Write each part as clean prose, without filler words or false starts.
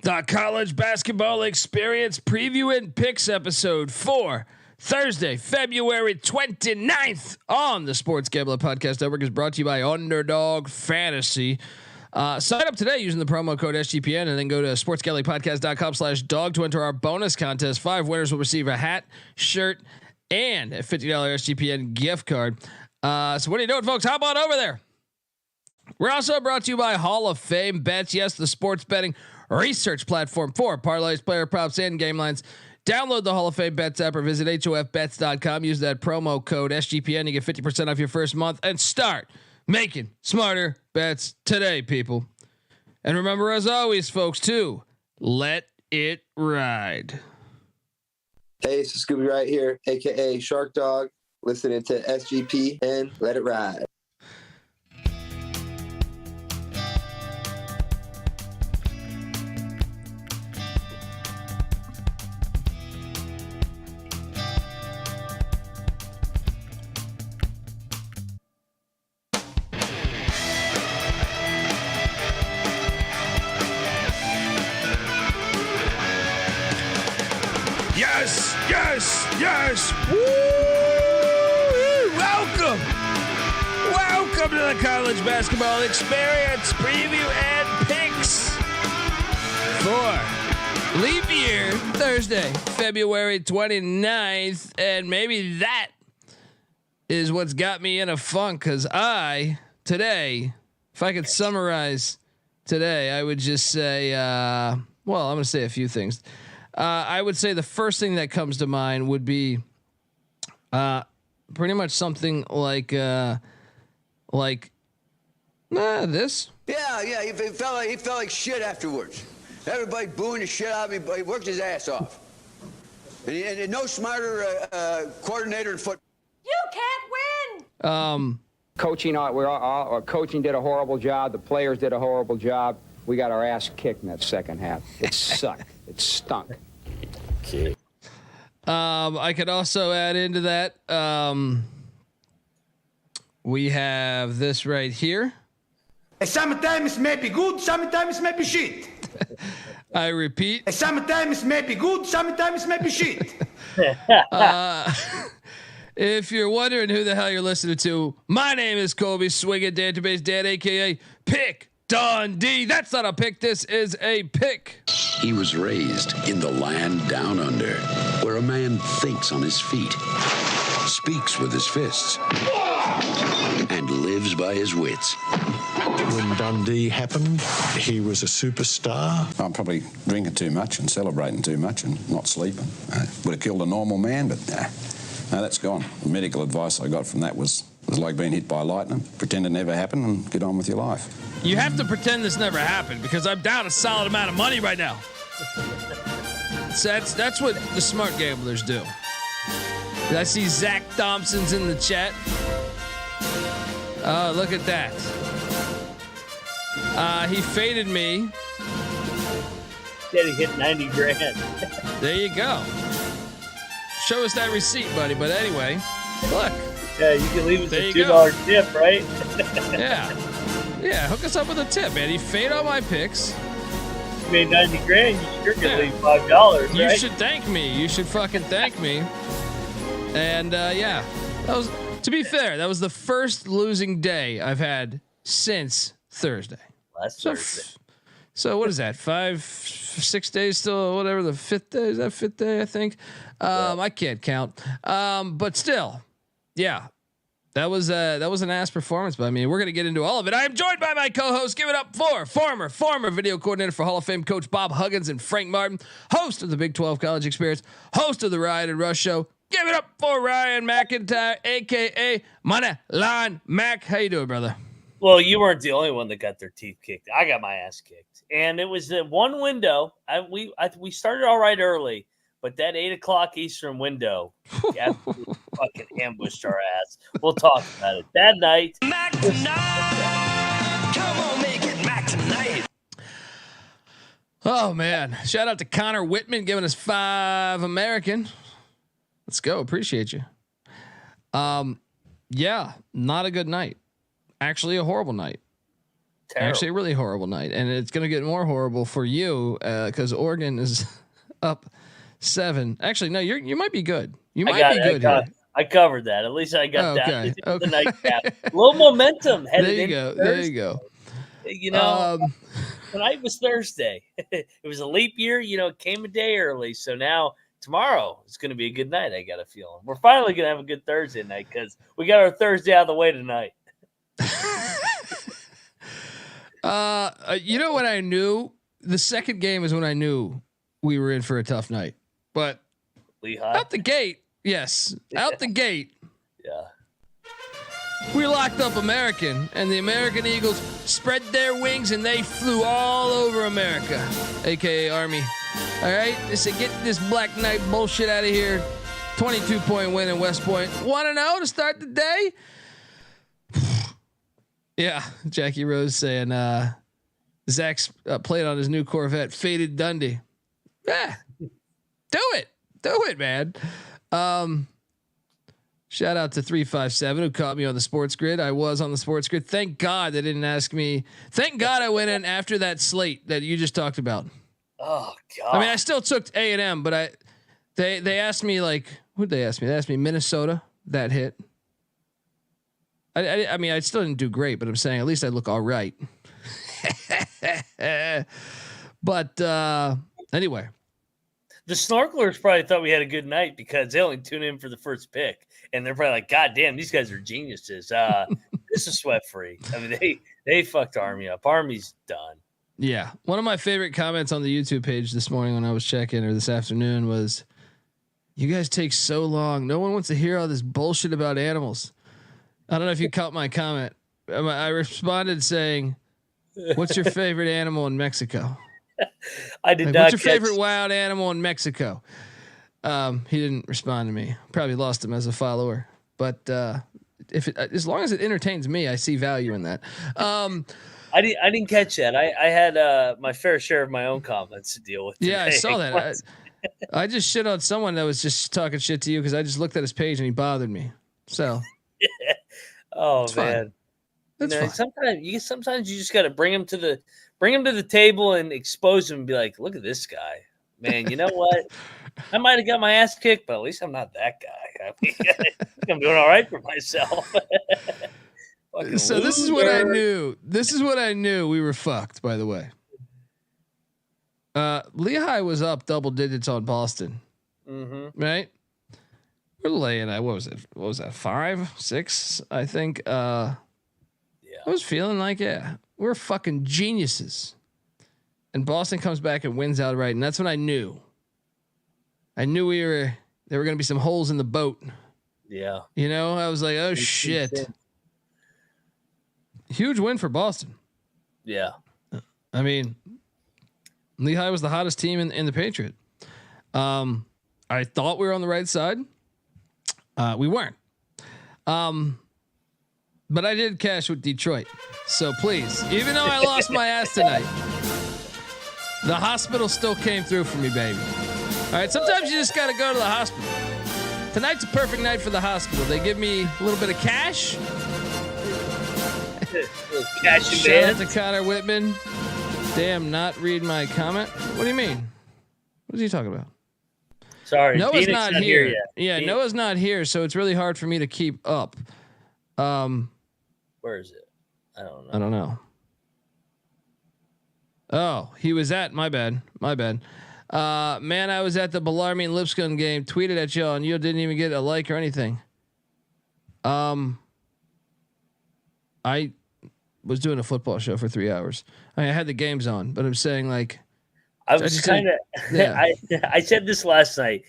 The college basketball experience preview and picks episode for Thursday, February 29th on the Sports Gambling Podcast Network is brought to you by Underdog Fantasy. Sign up today using the promo code SGPN and then go to sportsgamblingpodcast.com/dog to enter our bonus contest. 5 winners will receive a hat, shirt, and a $50 SGPN gift card. So what are you doing, folks? Hop on over there. We're also brought to you by Hall of Fame Bets. Yes, the sports betting research platform for parlays, player props, and game lines. Download the Hall of Fame Bets app or visit HOFBets.com. Use that promo code SGPN. You get 50% off your first month and start making smarter bets today, people. And remember, as always, folks, to let it ride. Hey, it's Scooby right here, aka Shark Dog, listening to SGP and let it ride. Yes. Woo! Welcome to the college basketball experience preview and picks for leap year Thursday, February 29th. And maybe that is what's got me in a funk, because today, if I could summarize today, I would just say, I'm going to say a few things. I would say the first thing that comes to mind would be pretty much something like this. Yeah. He felt like shit afterwards. Everybody booing the shit out of me, but he worked his ass off. And no smarter coordinator in football. You can't win. Coaching did a horrible job. The players did a horrible job. We got our ass kicked in that second half. It sucked. It stunk. Okay. I could also add into that. We have this right here. Sometimes may be good, sometimes may be shit. I repeat. Sometimes may be good, sometimes may be shit. If you're wondering who the hell you're listening to, my name is Colby Dant, Dant, aka Pick Dundee. That's not a pick. This is a pick. He was raised in the land down under, where a man thinks on his feet, speaks with his fists, and lives by his wits. When Dundee happened, he was a superstar. I'm probably drinking too much and celebrating too much and not sleeping. Would have killed a normal man, but no, that's gone. The medical advice I got from that was like being hit by lightning. Pretend it never happened and get on with your life. You have to pretend this never happened, because I'm down a solid amount of money right now. So that's what the smart gamblers do. I see Zach Thompson's in the chat. Oh, look at that. He faded me. Said he hit 90 grand. There you go. Show us that receipt, buddy. But anyway, look. Yeah, you can leave us a $2 tip, right? Yeah, hook us up with a tip, man. You fade on my picks. You made 90 grand, you sure can leave $5, right? You should thank me. You should fucking thank me. And that was, to be fair, that was the first losing day I've had since Thursday. Last Thursday. So what is that? 5-6 days still, whatever the fifth day is. That fifth day, I think. I can't count. But still, yeah. That was an ass performance by me. We're going to get into all of it. I am joined by my co-host. Give it up for former video coordinator for Hall of Fame coach Bob Huggins and Frank Martin, host of the Big 12 College Experience, host of the Ryan and Rush Show. Give it up for Ryan McIntyre, aka Moneyline Mac. How you doing, brother? Well, you weren't the only one that got their teeth kicked. I got my ass kicked, and it was the one window. We started all right early, but that 8:00 Eastern window absolutely fucking ambushed our ass. We'll talk about it that night. Mac tonight. Come on, make it Mac tonight. Oh man! Shout out to Connor Whitman giving us 5 American. Let's go. Appreciate you. Yeah, not a good night. Actually, a horrible night. Terrible. Actually, a really horrible night, and it's going to get more horrible for you because Oregon is up 7. Actually, no, you might be good. You might be good here. I covered that. At least I got that. Okay. The nightcap. A little momentum headed There you into go. Thursday. There you go. You know, tonight was Thursday. It was a leap year. You know, it came a day early. So now tomorrow is going to be a good night. I got a feeling. We're finally going to have a good Thursday night because we got our Thursday out of the way tonight. You know when I knew the second game is when I knew we were in for a tough night. But Lehigh out the gate, yes, out the gate. Yeah. We locked up American, and the American Eagles spread their wings and they flew all over America, aka Army. All right, they said get this Black Knight bullshit out of here. 22-point win in West Point. 1-0 to start the day. Yeah, Jackie Rose saying Zags played on his new Corvette, Faded Dundee. Yeah, do it, man. Shout out to 357 who caught me on the sports grid. I was on the sports grid. Thank God they didn't ask me. Thank God I went in after that slate that you just talked about. Oh God. I mean, I still took A&M, but they asked me like, who'd they ask me? They asked me Minnesota. That hit. I mean, I still didn't do great, but I'm saying at least I look all right. But anyway, the snorkelers probably thought we had a good night because they only tune in for the first pick, and they're probably like, "God damn, these guys are geniuses." This is sweat free. I mean, they fucked Army up. Army's done. Yeah, one of my favorite comments on the YouTube page this morning when I was checking, or this afternoon, was, "You guys take so long. No one wants to hear all this bullshit about animals." I don't know if you caught my comment. I responded saying, "What's your favorite animal in Mexico?" I did not. What's your favorite wild animal in Mexico? He didn't respond to me. Probably lost him as a follower. But as long as it entertains me, I see value in that. I didn't catch that. I had my fair share of my own comments to deal with today. Yeah, I saw that. I just shit on someone that was just talking shit to you because I just looked at his page and he bothered me. So. Oh it's man, that's fine. Sometimes you just got to bring him to the table and expose him and be like, "Look at this guy, man. You know what? I might have got my ass kicked, but at least I'm not that guy. I mean, I think I'm doing all right for myself." So this is what I knew. This is what I knew. We were fucked. By the way, Lehigh was up double digits on Boston, right? We're laying at what was that 5, 6? I think. Yeah. I was feeling like we're fucking geniuses, and Boston comes back and wins outright, and that's when I knew. There were going to be some holes in the boat. Yeah. You know, I was like, oh shit. Huge win for Boston. Yeah. I mean, Lehigh was the hottest team in the Patriot. I thought we were on the right side. We weren't. But I did cash with Detroit. So please, even though I lost my ass tonight, the hospital still came through for me, baby. All right. Sometimes you just got to go to the hospital. Tonight's a perfect night for the hospital. They give me a little bit of cash. Shout out to Connor Whitman. Damn, not read my comment. What do you mean? What is he talking about? Sorry, Noah's Phoenix not here. yet. Yeah, Phoenix. Noah's not here, so it's really hard for me to keep up. Where is it? I don't know. Oh, he was at my bad. Man, I was at the Bellarmine and Lipscomb game. Tweeted at y'all, and you didn't even get a like or anything. I was doing a football show for 3 hours. I had the games on, but I'm saying like. I was kind of. Yeah. I said this last night.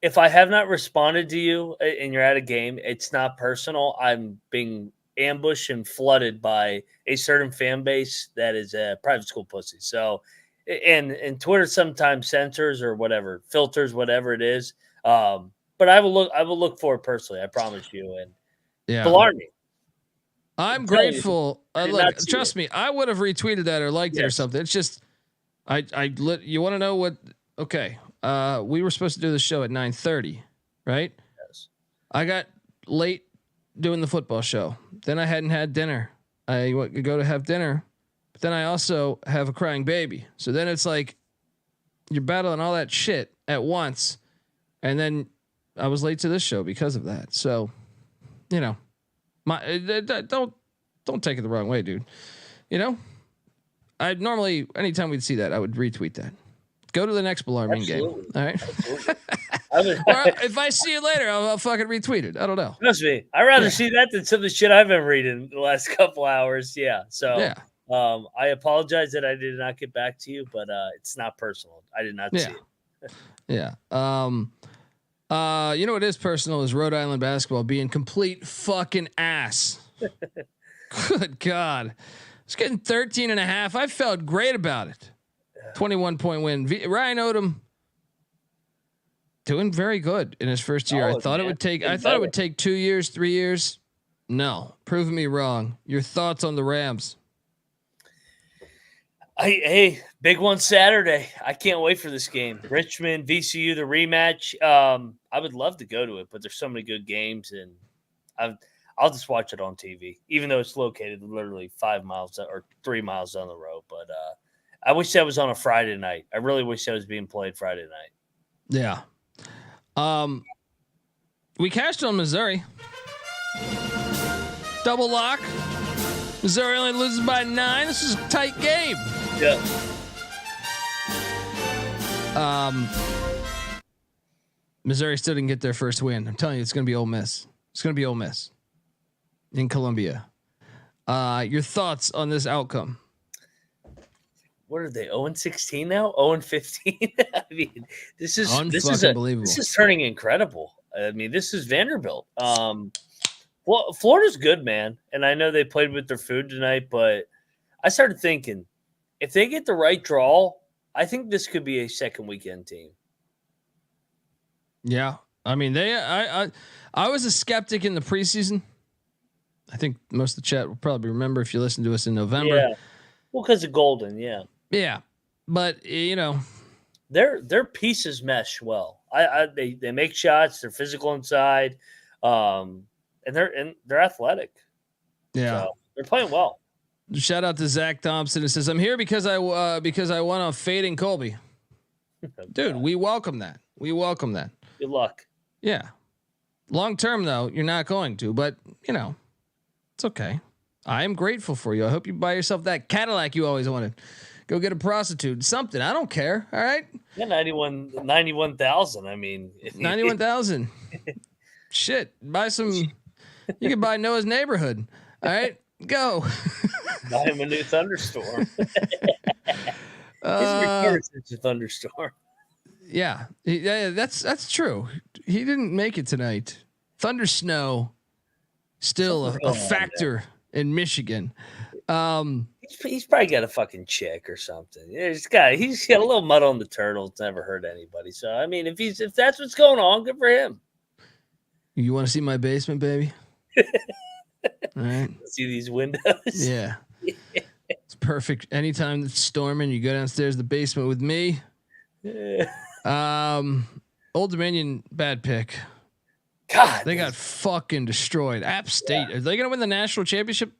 If I have not responded to you and you're at a game, it's not personal. I'm being ambushed and flooded by a certain fan base that is a private school pussy. So, and Twitter sometimes censors or whatever, filters, whatever it is. But I will look for it personally. I promise you. And yeah, Bellarmine. I'm grateful. Look, trust me, I would have retweeted that or liked it or something. It's just, you want to know what? Okay. We were supposed to do the show at 9:30, right? Yes. I got late doing the football show. Then I hadn't had dinner. I go to have dinner, But then I also have a crying baby. So then it's like you're battling all that shit at once. And then I was late to this show because of that. So, you know, don't take it the wrong way, dude. You know, I'd normally, anytime we'd see that, I would retweet that. Go to the next Bellarmine game. All right. Or if I see it later, I'll fucking retweet it. I don't know. Trust me. I'd rather see that than some of the shit I've been reading the last couple hours. Yeah. So, I apologize that I did not get back to you, but it's not personal. I did not see it. Yeah. You know what is personal is Rhode Island basketball being complete fucking ass. Good God. It's getting 13.5. I felt great about it. 21-point win. Ryan Odom doing very good in his first year. I thought it would take 2 years, 3 years. No, proving me wrong. Your thoughts on the Rams? Hey, big one Saturday. I can't wait for this game. Richmond, VCU, the rematch. I would love to go to it, but there's so many good games, and I'll just watch it on TV, even though it's located literally 5 miles or 3 miles down the road. But I wish that was on a Friday night. I really wish that was being played Friday night. Yeah. We cashed on Missouri. Double lock. Missouri only loses by 9. This is a tight game. Yeah. Missouri still didn't get their first win. I'm telling you, it's going to be Ole Miss. It's going to be Ole Miss in Columbia. Your thoughts on this outcome? What are they? 0-16 now? 0-15? I mean, this is unbelievable. This is turning incredible. I mean, this is Vanderbilt. Well, Florida's good, man, and I know they played with their food tonight, but I started thinking, if they get the right draw, I think this could be a second weekend team. Yeah, I mean, I was a skeptic in the preseason. I think most of the chat will probably remember if you listen to us in November. Yeah, well, because of Golden, yeah. Yeah, but you know, their pieces mesh well. They make shots. They're physical inside, and they're athletic. Yeah, so they're playing well. Shout out to Zach Thompson. It says, "I'm here because I won on fading Colby." Dude, we welcome that. We welcome that. Good luck. Yeah, long term though, you're not going to, but you know, it's okay. I am grateful for you. I hope you buy yourself that Cadillac you always wanted. Go get a prostitute, something. I don't care. All right. Yeah, 91,000. I mean, 91,000. Shit, buy some. You can buy Noah's Neighborhood. All right, go. Buy him a new thunderstorm. It's a thunderstorm. Yeah, that's true. He didn't make it tonight. Thunder snow, still a factor in Michigan. He's probably got a fucking chick or something. He's got a little mud on the turtle. It's never hurt anybody. So I mean, if that's what's going on, good for him. You want to see my basement, baby? All right. See these windows? Yeah. It's perfect. Anytime it's storming, you go downstairs to the basement with me. Old Dominion, bad pick. God, they got fucking destroyed. App State, are they gonna win the national championship?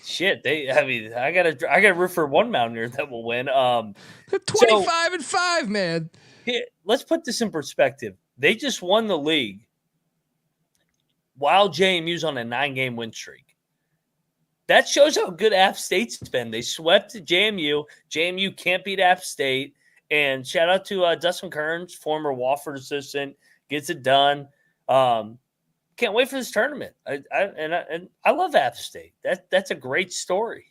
Shit, I gotta root for one Mountaineer that will win. 25-5, man. Let's put this in perspective. They just won the league while JMU's on a 9-game win streak. That shows how good App State's been. They swept JMU. JMU can't beat App State. And shout out to Dustin Kearns, former Wofford assistant, gets it done. Can't wait for this tournament. I love App State. That's a great story.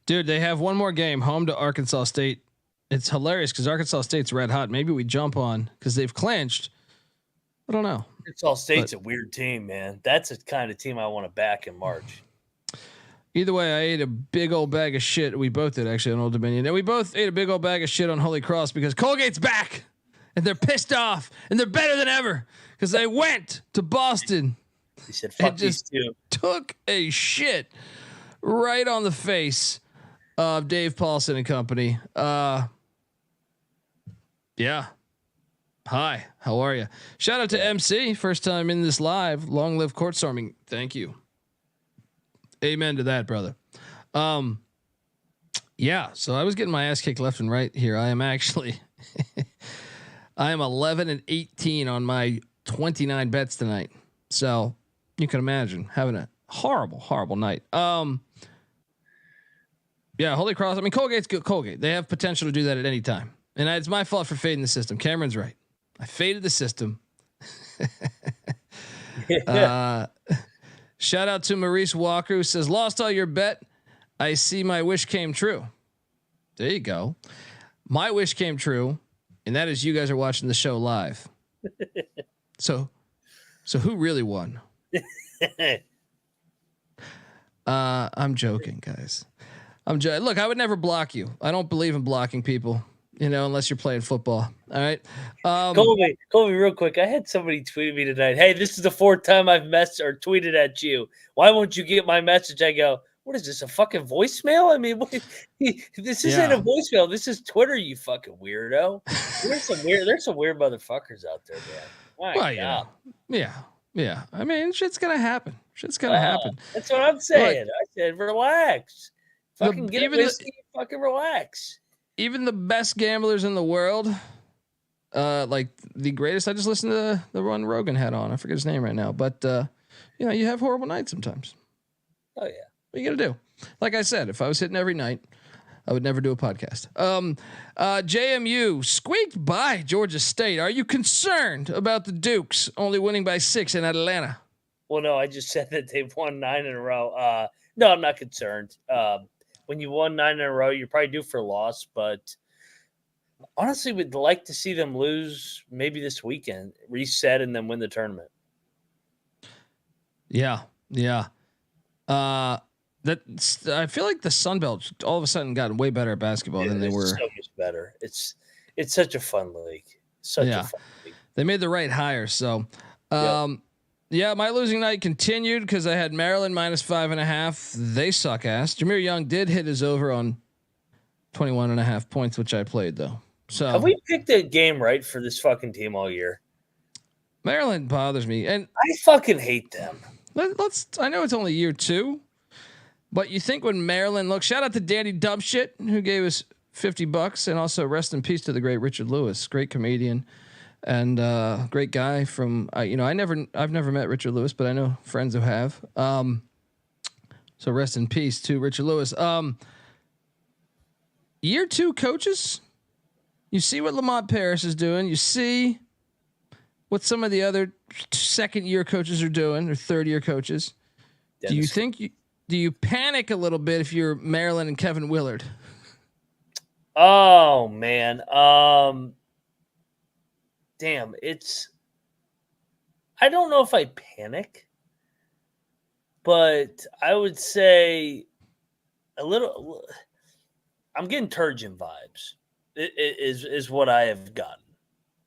Dude, they have one more game home to Arkansas State. It's hilarious because Arkansas State's red hot. Maybe we jump on because they've clinched. I don't know. Arkansas State's a weird team, man. That's the kind of team I want to back in March. Either way, I ate a big old bag of shit. We both did actually on Old Dominion. And we both ate a big old bag of shit on Holy Cross because Colgate's back and they're pissed off and they're better than ever because they went to Boston. He said, fuck these two. Took a shit right on the face of Dave Paulson and company. Yeah. Hi, how are you? Shout out to MC. First time in this live. Long live court storming. Thank you. Amen to that, brother. Yeah, so I was getting my ass kicked left and right here. I am actually, I am 11-18 on my 29 bets tonight. So you can imagine having a horrible night. Yeah, Holy Cross. I mean, Colgate's good. Colgate. They have potential to do that at any time, and it's my fault for fading the system. Cameron's right. I faded the system. Shout out to Maurice Walker, who says, "Lost all your bet. I see my wish came true." There you go. My wish came true, and that is you guys are watching the show live. So who really won? I'm joking, guys. Look, I would never block you. I don't believe in blocking people, unless you're playing football. All right. Colby, real quick. I had somebody tweet me tonight. Hey, this is the 4th time I've messaged or tweeted at you. Why won't you get my message? I go, what is this, a fucking voicemail? I mean, this isn't a voicemail. This is Twitter, you fucking weirdo. There's some weird motherfuckers out there, man. My God. Yeah. I mean, shit's gonna happen. Happen. That's what I'm saying. I said, relax. Fucking get whiskey. Fucking relax. Even the best gamblers in the world, like the greatest. I just listened to the one Rogan had on. I forget his name right now, but you have horrible nights sometimes. Oh yeah. What are you gonna do? Like I said, if I was hitting every night, I would never do a podcast. JMU squeaked by Georgia State. Are you concerned about the Dukes only winning by 6 in Atlanta? Well, no, I just said that they've won 9 in a row. No, I'm not concerned. When you won 9 in a row, you're probably due for a loss, but honestly, would like to see them lose maybe this weekend, reset, and then win the tournament. Yeah. I feel like the Sun Belt all of a sudden got way better at basketball than they were. So much better. It's such a fun league. Such a fun league. They made the right hire. So, yeah, my losing night continued because I had Maryland minus 5.5. They suck ass. Jameer Young did hit his over on 21.5 points, which I played though. So have we picked a game right for this fucking team all year? Maryland bothers me, and I fucking hate them. I know it's only year 2, but you think when Maryland shout out to Danny Dumpshit who gave us $50, and also rest in peace to the great Richard Lewis, great comedian. And great guy from I've never met Richard Lewis, but I know friends who have. So rest in peace to Richard Lewis. Year 2 coaches, you see what Lamont Paris is doing. You see what some of the other 2nd-year coaches are doing, or 3rd-year coaches. Dennis. Do you panic a little bit if you're Maryland and Kevin Willard? Oh man. Damn, I don't know if I panic, but I would say a little. I'm getting Turgeon vibes. It is what I have gotten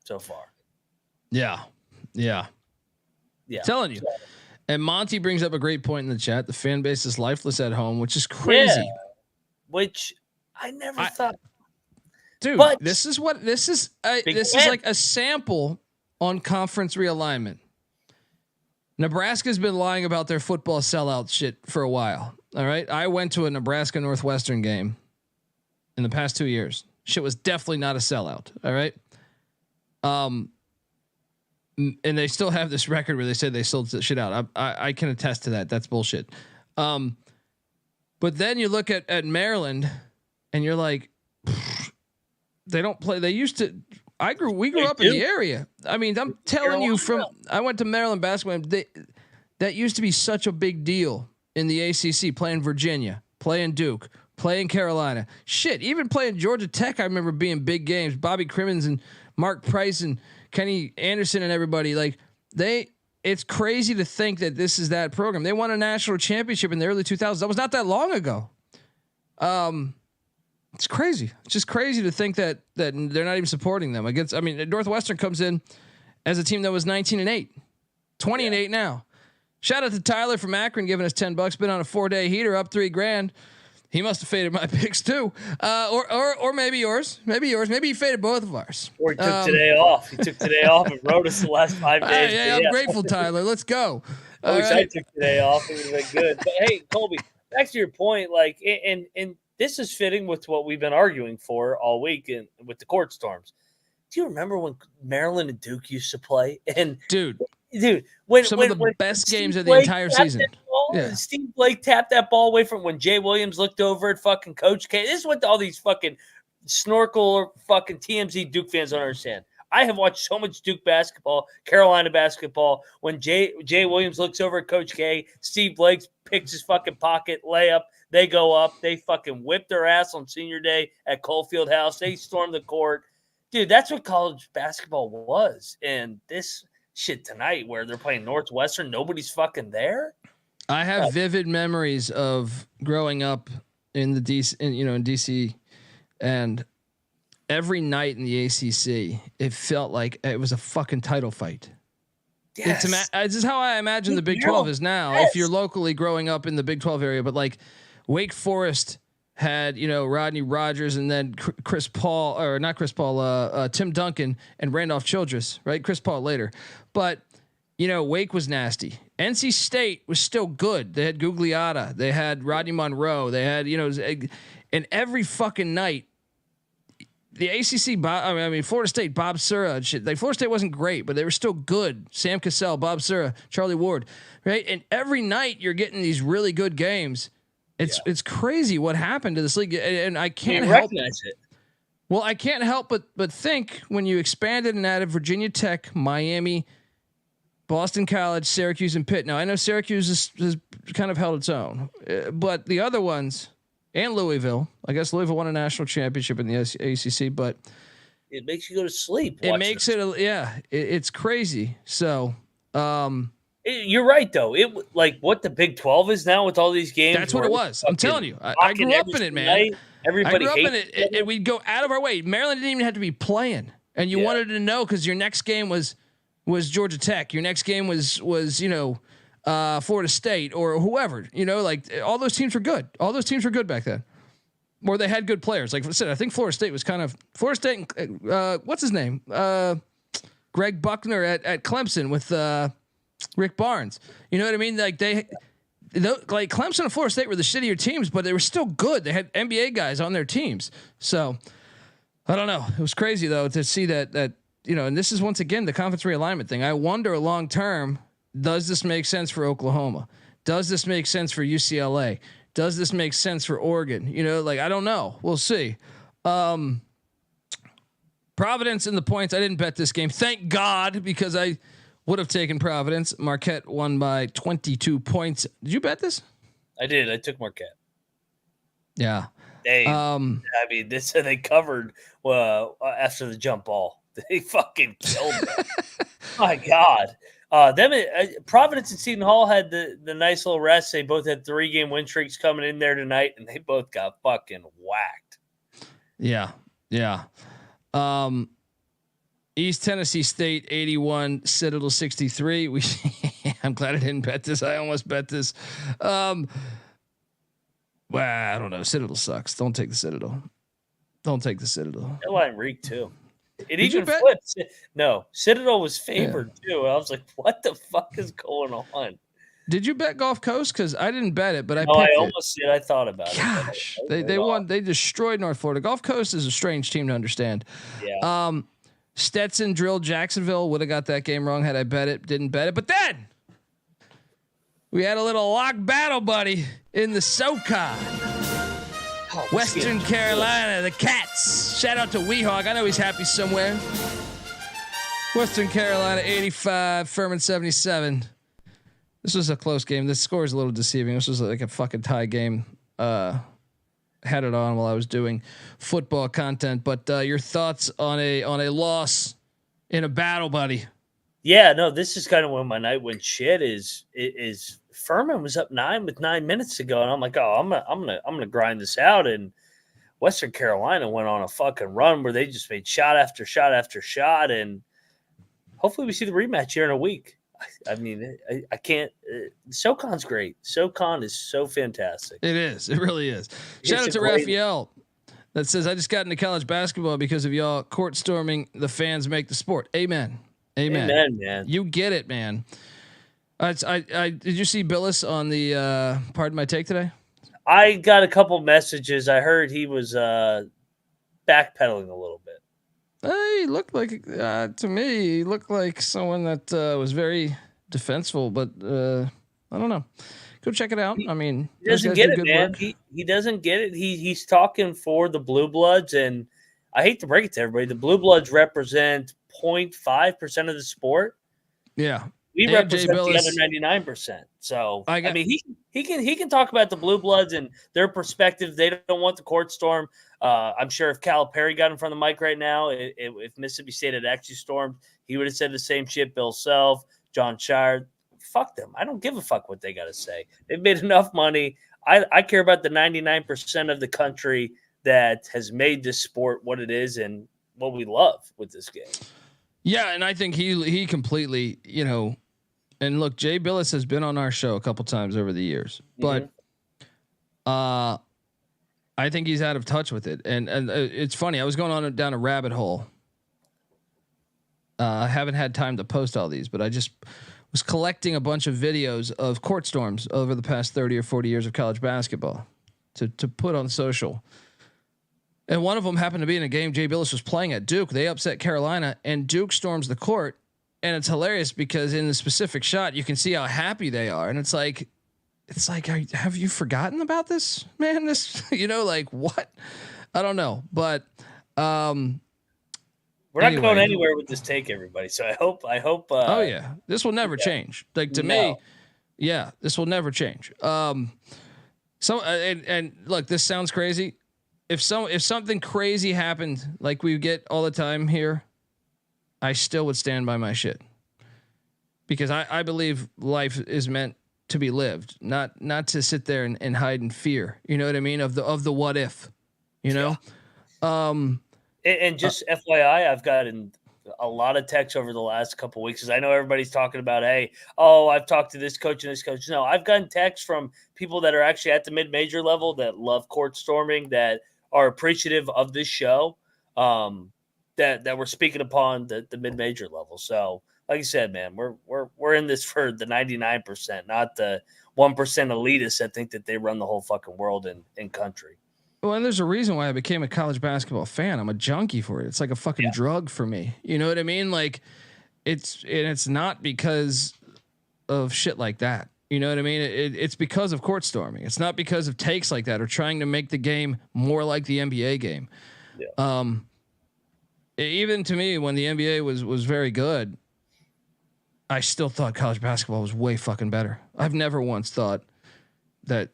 so far. Yeah. Telling you. And Monty brings up a great point in the chat. The fan base is lifeless at home, which is crazy. Yeah, which I never thought. Dude, but this is like a sample on conference realignment. Nebraska's been lying about their football sellout shit for a while. All right. I went to a Nebraska Northwestern game in the past 2 years. Shit was definitely not a sellout. All right. And they still have this record where they said they sold shit out. I can attest to that. That's bullshit. But then you look at Maryland and you're like, they don't play. They used to. We grew up in the area. I mean, I'm telling you, I went to Maryland basketball. That used to be such a big deal in the ACC. Playing Virginia, playing Duke, playing Carolina. Shit, even playing Georgia Tech. I remember being big games. Bobby Crimmins and Mark Price and Kenny Anderson and everybody. It's crazy to think that this is that program. They won a national championship in the early 2000s. That was not that long ago. It's crazy. It's just crazy to think that they're not even supporting them against. I mean, Northwestern comes in as a team that was 19-8, 20-8 now. Shout out to Tyler from Akron giving us $10. Been on a 4-day heater, up $3,000. He must have faded my picks too, or maybe yours. Maybe he faded both of ours. Or he took today off. He took today off and wrote us the last 5 days. Yeah, I'm grateful, Tyler. Let's go. I wish I took today off. It would have been good. But hey, Colby, back to your point. And this is fitting with what we've been arguing for all week and with the court storms. Do you remember when Maryland and Duke used to play? And dude, when some when, of the when best Steve games of the Blake entire tapped season. that ball, Yeah. Steve Blake tapped that ball away from when Jay Williams looked over at fucking Coach K. This is what all these fucking snorkel or fucking TMZ Duke fans don't understand. I have watched so much Duke basketball, Carolina basketball. When Jay Williams looks over at Coach K, Steve Blake picks his fucking pocket, layup. They go up. They fucking whip their ass on senior day at Coalfield House. They storm the court. Dude, that's what college basketball was. And this shit tonight where they're playing Northwestern, nobody's fucking there. I have vivid memories of growing up in the DC, in DC, and every night in the ACC, it felt like it was a fucking title fight. Yes. This is how I imagine the Big 12 is now. Yes. If you're locally growing up in the Big 12 area, but like Wake Forest had, Rodney Rogers and then Tim Duncan and Randolph Childress, right? Chris Paul later. But, Wake was nasty. NC State was still good. They had Gugliotta. They had Rodney Monroe. They had, and every fucking night, the ACC, Florida State, Bob Sura and shit. Like Florida State wasn't great, but they were still good. Sam Cassell, Bob Sura, Charlie Ward, right? And every night you're getting these really good games. It's crazy what happened to this league, and I can't help it. Well, I can't help but think when you expanded and added Virginia Tech, Miami, Boston College, Syracuse, and Pitt. Now I know Syracuse has kind of held its own, but the other ones. And Louisville. I guess Louisville won a national championship in the ACC, but it makes you go to sleep. It's crazy. So, you're right though. What the Big 12 is now with all these games. That's what it was. I'm telling you, I grew up in it, man. Everybody I grew up hates in it, and we'd go out of our way. Maryland didn't even have to be playing, and you wanted to know because your next game was Georgia Tech. Your next game was Florida State or whoever, all those teams were good. All those teams were good back then, or they had good players. Like I said, I think Florida State was kind of Florida State. What's his name? Greg Buckner at Clemson with Rick Barnes. You know what I mean? Like like Clemson and Florida State were the shittier teams, but they were still good. They had NBA guys on their teams. So I don't know. It was crazy though to see that and this is once again the conference realignment thing. I wonder long term. Does this make sense for Oklahoma? Does this make sense for UCLA? Does this make sense for Oregon? I don't know. We'll see. Providence in the points. I didn't bet this game. Thank God, because I would have taken Providence. Marquette won by 22 points. Did you bet this? I did. I took Marquette. Yeah. They covered after the jump ball. They fucking killed them. My God. Providence and Seton Hall had the nice little rest. They both had 3-game win streaks coming in there tonight, and they both got fucking whacked. Yeah. East Tennessee State 81, Citadel 63. I'm glad I didn't bet this. I almost bet this. Well, I don't know. Citadel sucks. Don't take the Citadel. That line reeked too. It Did even flipped. No, Citadel was favored too. I was like, "What the fuck is going on?" Did you bet Gulf Coast? Because I didn't bet it, but I almost did. I thought about it. Gosh, they won. They destroyed North Florida. Gulf Coast is a strange team to understand. Yeah. Stetson drilled Jacksonville. Would have got that game wrong had I bet it. Didn't bet it. But then we had a little lock battle, buddy, in the SoCon. Western Carolina, the Cats. Shout out to Weehawk. I know he's happy somewhere. Western Carolina 85, Furman 77. This was a close game. This score is a little deceiving. This was like a fucking tie game. Had it on while I was doing football content. But your thoughts on a loss in a battle, buddy? Yeah, no, this is kind of when my night went shit. Is Furman was up 9 with 9 minutes to go, and I'm like, oh, I'm gonna grind this out. And Western Carolina went on a fucking run where they just made shot after shot after shot, and hopefully we see the rematch here in a week. I mean, I can't. SoCon's great. SoCon is so fantastic. It is. It really is. Shout out to Raphael that says, I just got into college basketball because of y'all court storming. The fans make the sport. Amen. Amen, man. You get it, man. I did you see Billis on the Pardon My Take today? I got a couple messages. I heard he was backpedaling a little bit. He looked like, to me, he looked like someone that was very defenseful, but I don't know. Go check it out. I mean, he doesn't get it, man. He doesn't get it. He's talking for the Blue Bloods, and I hate to break it to everybody, the Blue Bloods represent 0.5% of the sport. Yeah. We represent the other 99%. So I mean, he can talk about the Blue Bloods and their perspective. They don't want the court storm. I'm sure if Calipari got in front of the mic right now, if Mississippi State had actually stormed, he would have said the same shit. Bill Self, John Shire, fuck them. I don't give a fuck what they got to say. They've made enough money. I care about the 99% of the country that has made this sport what it is and what we love with this game. Yeah, and I think he completely, and look, Jay Billis has been on our show a couple times over the years, but I think he's out of touch with it. And it's funny. I was going on down a rabbit hole. I haven't had time to post all these, but I just was collecting a bunch of videos of court storms over the past 30 or 40 years of college basketball to put on social. And one of them happened to be in a game Jay Billis was playing at Duke. They upset Carolina, and Duke storms the court. And it's hilarious because in the specific shot, you can see how happy they are. And it's like, have you forgotten about this, man? This, like what? I don't know, but we're not going anywhere with this take, everybody. So I hope. Oh yeah, this will never change. Like to me, yeah, this will never change. So and look, this sounds crazy. If something crazy happened, like we get all the time here, I still would stand by my shit, because I believe life is meant to be lived, not to sit there and hide in fear. You know what I mean? Of the what if, And just FYI, I've gotten a lot of texts over the last couple of weeks, because I know everybody's talking about, I've talked to this coach and this coach. No, I've gotten texts from people that are actually at the mid-major level that love court storming, that are appreciative of this show, that we're speaking upon the mid-major level. So, like I said, man, we're in this for the 99%, not the 1% elitists that think that they run the whole fucking world in country. Well, and there's a reason why I became a college basketball fan. I'm a junkie for it. It's like a fucking drug for me. You know what I mean? Like it's not because of shit like that. You know what I mean? It's because of court storming. It's not because of takes like that or trying to make the game more like the NBA game. Yeah. Even to me, when the NBA was very good, I still thought college basketball was way fucking better. I've never once thought that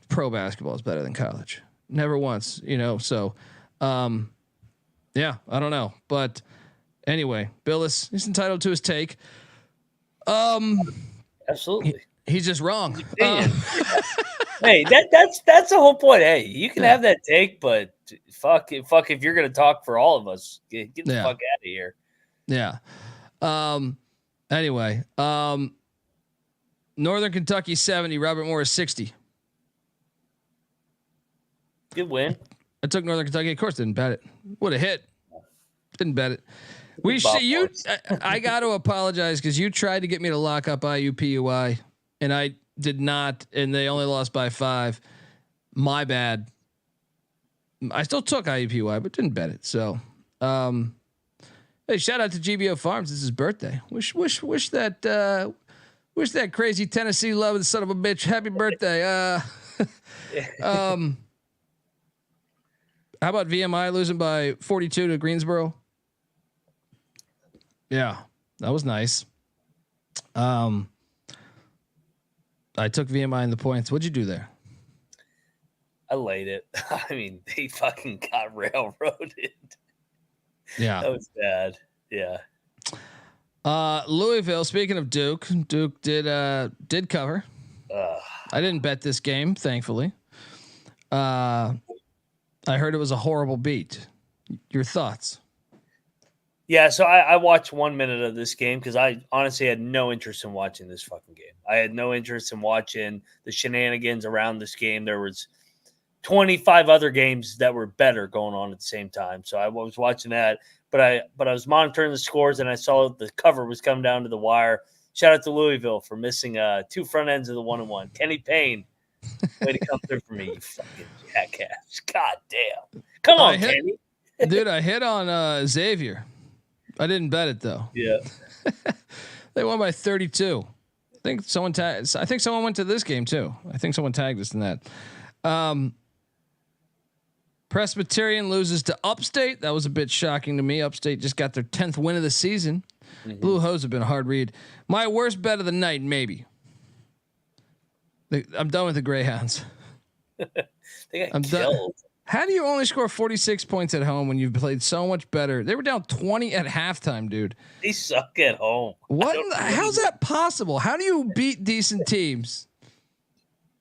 pro basketball is better than college. Never once, so, yeah, I don't know, but anyway, Billis, he's entitled to his take. Absolutely. He's just wrong. Hey, that's the whole point. Hey, you can have that take, but fuck if you're going to talk for all of us, get the fuck out of here. Yeah. Anyway, Northern Kentucky 70, Robert Morris 60. Good win. I took Northern Kentucky. Of course, didn't bet it. Would have hit. Didn't bet it. I got to apologize because you tried to get me to lock up IUPUI, and I did not, and they only lost by 5. My bad. I still took IUPUI, but didn't bet it. So, hey, shout out to GBO Farms. It's his birthday. Wish that crazy Tennessee love, the son of a bitch, happy birthday. How about VMI losing by 42 to Greensboro? Yeah, that was nice. I took VMI in the points. What'd you do there? I laid it. I mean, they fucking got railroaded. Yeah, that was bad. Yeah. Louisville. Speaking of Duke did cover. I didn't bet this game, thankfully. I heard it was a horrible beat. Your thoughts? Yeah, so I watched 1 minute of this game because I honestly had no interest in watching this fucking game. I had no interest in watching the shenanigans around this game. There was 25 other games that were better going on at the same time. So I was watching that, but I was monitoring the scores and I saw the cover was coming down to the wire. Shout out to Louisville for missing 2 front ends of the 1-and-1. Kenny Payne Way to come through for me, you fucking jackass. God damn. Come on, Cheney. Dude, I hit on Xavier. I didn't bet it though. Yeah. They won by 32. I think someone went to this game too. I think someone tagged us in that. Presbyterian loses to Upstate. That was a bit shocking to me. Upstate just got their 10th win of the season. Mm-hmm. Blue Hose have been a hard read. My worst bet of the night, maybe. I'm done with the Greyhounds. They got I'm killed. done. How do you only score 46 points at home when you've played so much better? They were down 20 at halftime, dude. They suck at home. How's that possible? How do you beat decent teams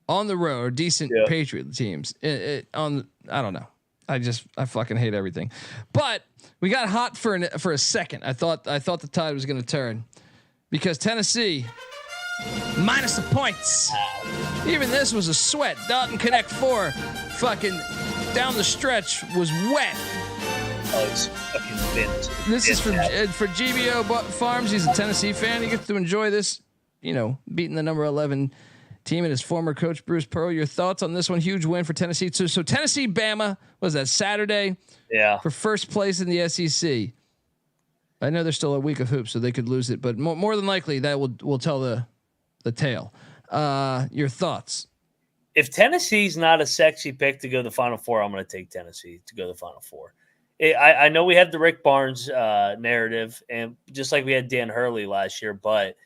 on the road or decent Patriot teams I don't know. I fucking hate everything. But we got hot for a second. I thought the tide was going to turn because Tennessee minus the points. Even this was a sweat. Dalton Connect 4 fucking down the stretch was wet. Oh, it's fucking bent. This is for GBO Farms. He's a Tennessee fan. He gets to enjoy this, beating the number 11 team and his former coach Bruce Pearl. Your thoughts on this one? Huge win for Tennessee. So Tennessee Bama was that Saturday? Yeah. For first place in the SEC. I know there's still a week of hoops, so they could lose it, but more than likely that will tell the tale. Your thoughts? If Tennessee's not a sexy pick to go to the Final Four, I'm going to take Tennessee to go to the Final Four. I know we had the Rick Barnes narrative, and just like we had Dan Hurley last year, but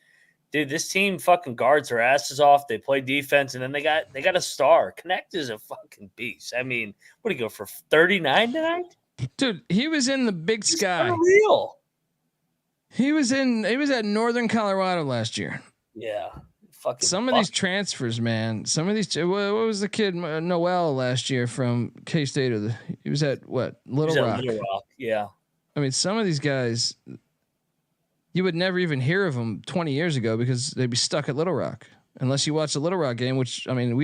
dude, this team fucking guards their asses off. They play defense, and then they got a star. Connect is a fucking beast. I mean, what do you go for 39 tonight? Dude, he was in the Big Sky. Unreal. He was at Northern Colorado last year. Yeah. Some of these transfers, man. Some of these. What was the kid Noel last year from K-State? He was at what? Little Rock. Little Rock. Yeah. I mean, some of these guys, you would never even hear of them 20 years ago because they'd be stuck at Little Rock unless you watch the Little Rock game. Which 20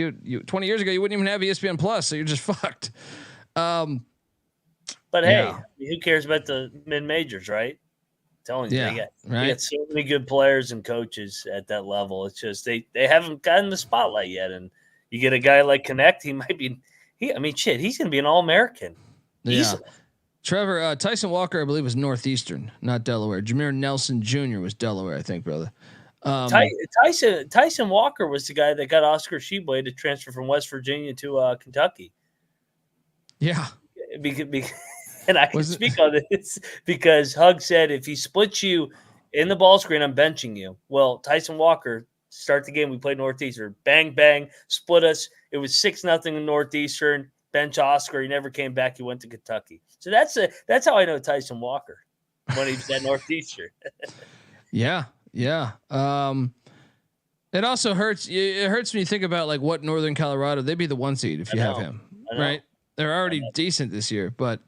years ago you wouldn't even have ESPN Plus, so you're just fucked. But hey, who cares about the mid majors, right? Telling you, they got so many good players and coaches at that level. It's just they haven't gotten the spotlight yet. And you get a guy like Connect, he might be. He's going to be an All-American. Yeah. Easily. Trevor Tyson Walker, I believe, was Northeastern, not Delaware. Jameer Nelson Jr. was Delaware, I think, brother. Tyson Walker was the guy that got Oscar Sheboy to transfer from West Virginia to Kentucky. Yeah, and I can speak on this because Hug said if he splits you in the ball screen, I'm benching you. Well, Tyson Walker, start the game, we played Northeastern. Bang, bang, split us. It was 6-0 in Northeastern. Bench Oscar. He never came back. He went to Kentucky. So that's how I know Tyson Walker when he was at Northeastern. Yeah. It also hurts. It hurts when you think about like what Northern Colorado, they'd be the 1 seed if you have him, right? They're already decent this year, but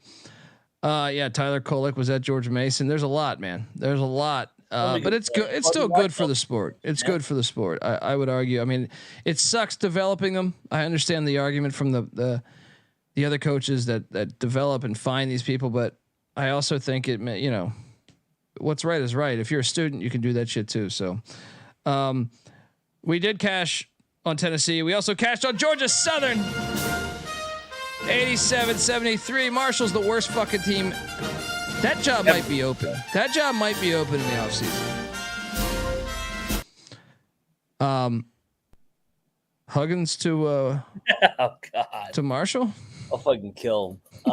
Tyler Kolek was at Georgia Mason. There's a lot, man. There's a lot, but it's good. It's still good for the sport. It's good for the sport. I would argue. I mean, it sucks developing them. I understand the argument from the other coaches that develop and find these people, but I also think what's right is right. If you're a student, you can do that shit too. So, we did cash on Tennessee. We also cashed on Georgia Southern. 87-73. Marshall's the worst fucking team. That job might be open. That job might be open in the offseason. Huggins to oh God, to Marshall. I'll fucking kill him.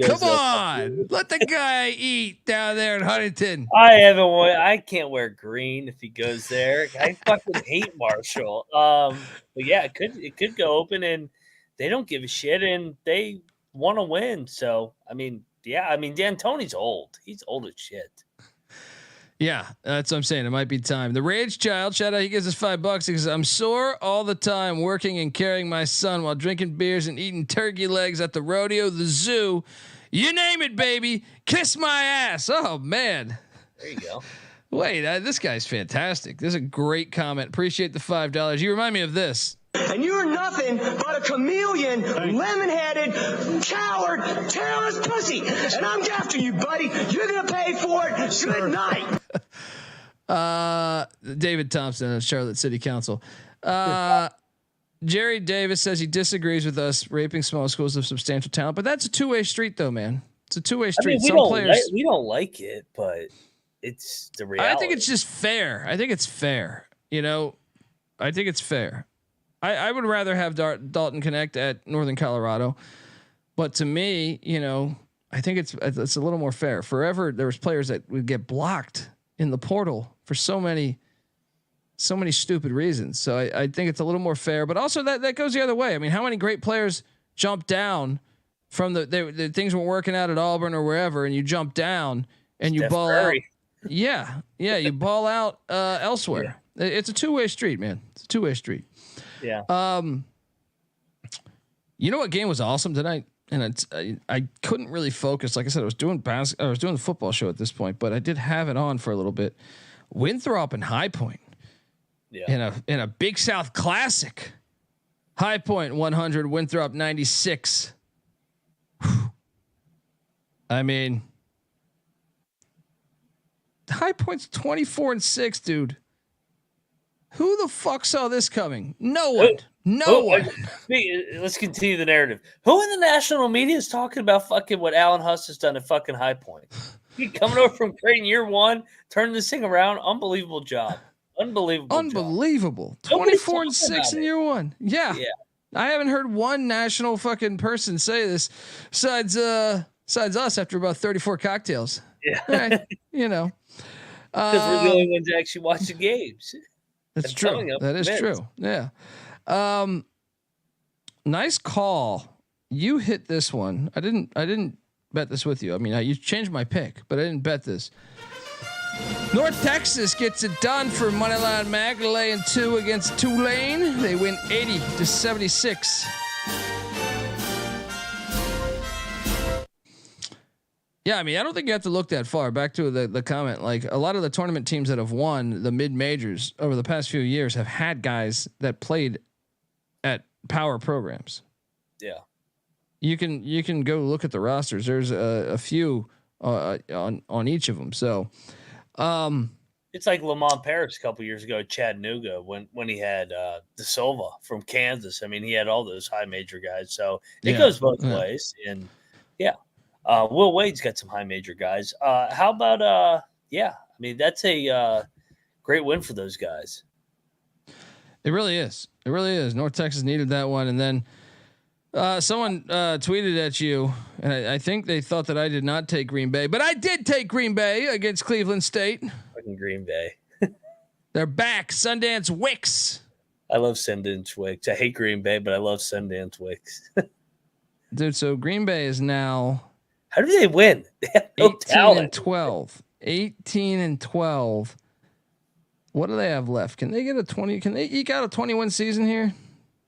Come on, let the guy eat down there in Huntington. I can't wear green if he goes there. I fucking hate Marshall. But yeah, it could go open, and they don't give a shit, and they want to win. So D'Antoni's old. He's old as shit. Yeah, that's what I'm saying. It might be time. The Rage Child, shout out. He gives us $5 because I'm sore all the time working and carrying my son while drinking beers and eating turkey legs at the rodeo, the zoo. You name it, baby. Kiss my ass. Oh, man. There you go. Wait, this guy's fantastic. This is a great comment. Appreciate the $5. You remind me of this. And you're nothing but a chameleon, lemon-headed, coward, terrorist pussy. And I'm after you, buddy. You're going to pay for it. Good night. David Thompson of Charlotte City Council. Jerry Davis says he disagrees with us raping small schools of substantial talent, but that's a two-way street, though, man. It's a two-way street. I mean, we don't like it, but it's the reality. I think it's just fair. I think it's fair. You know, I think it's fair. I would rather have Dalton Connect at Northern Colorado, but to me, you know, I think it's a little more fair. Forever, there was players that would get blocked in the portal for so many stupid reasons. So I think it's a little more fair, but also that goes the other way. I mean, how many great players jump down from the things weren't working out at Auburn or wherever, and you jump down and you ball out. Yeah. You ball out elsewhere. Yeah. It's a two-way street, man. It's a two-way street. Yeah. You know what game was awesome tonight? And I couldn't really focus. Like I said, I was doing the football show at this point, but I did have it on for a little bit. Winthrop and High Point. Yeah. In a Big South Classic. High Point 100, Winthrop 96. Whew. I mean, High Point's 24-6, dude. Who the fuck saw this coming? No one. No one. Let's continue the narrative. Who in the national media is talking about fucking what Alan Huss has done at fucking High Point? He coming over from Creighton year one, turning this thing around. Unbelievable job. Unbelievable. 24-6 in year one. Yeah. I haven't heard one national fucking person say this besides us after about 34 cocktails. Yeah. Right. You know. Because we're the only ones that actually watch the games. That's true. That is true. Yeah. Nice call. You hit this one. I didn't bet this with you. I mean, you changed my pick, but I didn't bet this. North Texas gets it done for Moneyline Mac, laying 2 against Tulane. They win 80-76. Yeah, I mean, I don't think you have to look that far. Back to the comment, like a lot of the tournament teams that have won the mid majors over the past few years have had guys that played at power programs. Yeah, you can go look at the rosters. There's a few on each of them. So, it's like Lamont Paris a couple years ago, Chattanooga, when he had De Silva from Kansas. I mean, he had all those high major guys. So it goes both ways, and yeah. Will Wade's got some high major guys. How about I mean, that's a great win for those guys. It really is. It really is. North Texas needed that one. And then someone tweeted at you, and I think they thought that I did not take Green Bay, but I did take Green Bay against Cleveland State. Fucking Green Bay. They're back. Sundance Wicks. I love Sundance Wicks. I hate Green Bay, but I love Sundance Wicks. Dude, so Green Bay is now... How do they win? They have no 18 talent. and 12. 18 and 12. What do they have left? Can they get a 20? Can they eke out a 21 season here?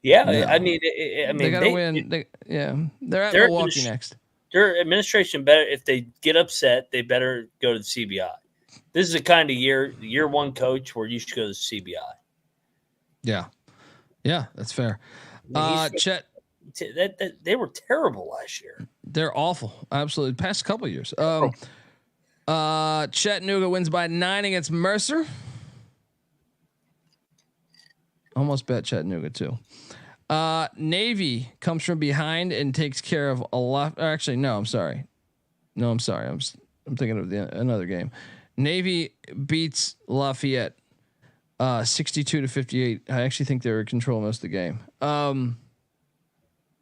Yeah, no. I mean, they got to win. They're at Milwaukee next. Their administration better, if they get upset, they better go to the CBI. This is the kind of year one coach where you should go to the CBI. Yeah, that's fair. Chet. That they were terrible last year. They're awful. Absolutely. Past couple of years. Chattanooga wins by 9 against Mercer. Almost bet Chattanooga too. Navy comes from behind and takes care of a lot. Actually, no, I'm sorry. I'm thinking of another game. Navy beats Lafayette 62-58. I actually think they were in control most of the game.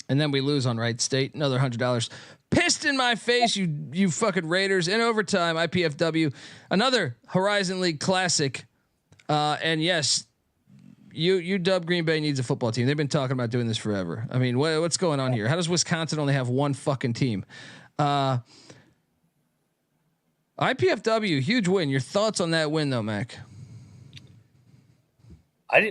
And then we lose on Wright State, another $100 pissed in my face. You fucking Raiders in overtime. IPFW, another Horizon League classic. And yes, you dub Green Bay needs a football team. They've been talking about doing this forever. I mean, what's going on here? How does Wisconsin only have one fucking team? IPFW, huge win. Your thoughts on that win though, Mac?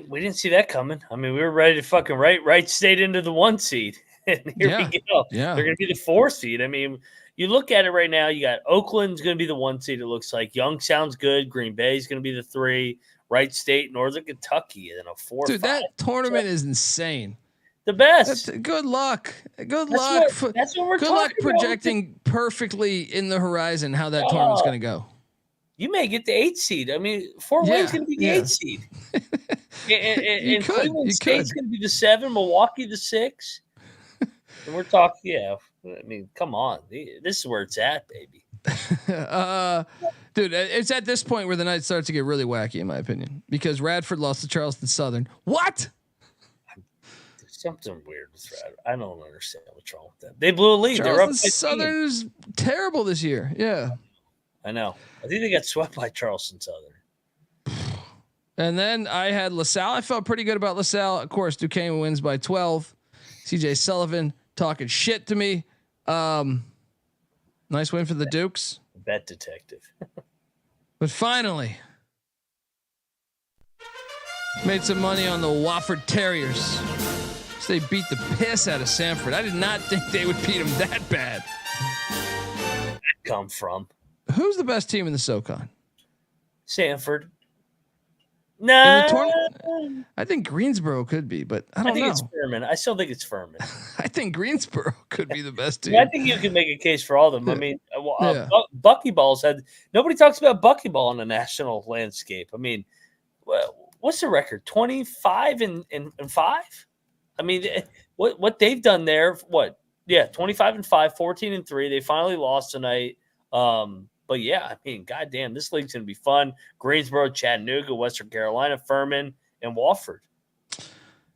We didn't see that coming. I mean, we were ready to fucking Wright State into the 1 seed. And here we go. Yeah. They're going to be the 4 seed. I mean, you look at it right now, you got Oakland's going to be the 1 seed, it looks like. Young sounds good. Green Bay's going to be the 3. Wright State, Northern Kentucky, and a 4. Dude, 5. That tournament is insane. The best. Good luck. That's what we're good talking luck projecting perfectly in the horizon how that tournament's going to go. you may get the 8 seed. I mean, Fort Wayne's going to be the 8 seed. and Cleveland State's going to be the 7, Milwaukee the 6. And we're talking, I mean, come on. This is where it's at, baby. Dude, it's at this point where the night starts to get really wacky, in my opinion, because Radford lost to Charleston Southern. What? There's something weird with Radford. I don't understand what's wrong with them. They blew a lead. Charleston Southern is terrible this year. Yeah. I know. I think they got swept by Charleston Southern. And then I had LaSalle. I felt pretty good about LaSalle. Of course, Duquesne wins by 12. CJ Sullivan talking shit to me. Nice win for the Dukes. Bet detective. But finally, made some money on the Wofford Terriers. So they beat the piss out of Sanford. I did not think they would beat them that bad. Where'd that come from? Who's the best team in the SoCon? Sanford. No, I think Greensboro could be, but I don't know. It's Furman. I still think it's Furman. I think Greensboro could be the best team. I think you can make a case for all of them. I mean, Buckyballs nobody talks about Buckyball in the national landscape. I mean, what's the record? 25 and 5. I mean, what they've done there? 25 and 5, 14 and 3. They finally lost tonight. But yeah, I mean, goddamn, this league's gonna be fun. Greensboro, Chattanooga, Western Carolina, Furman, and Wofford.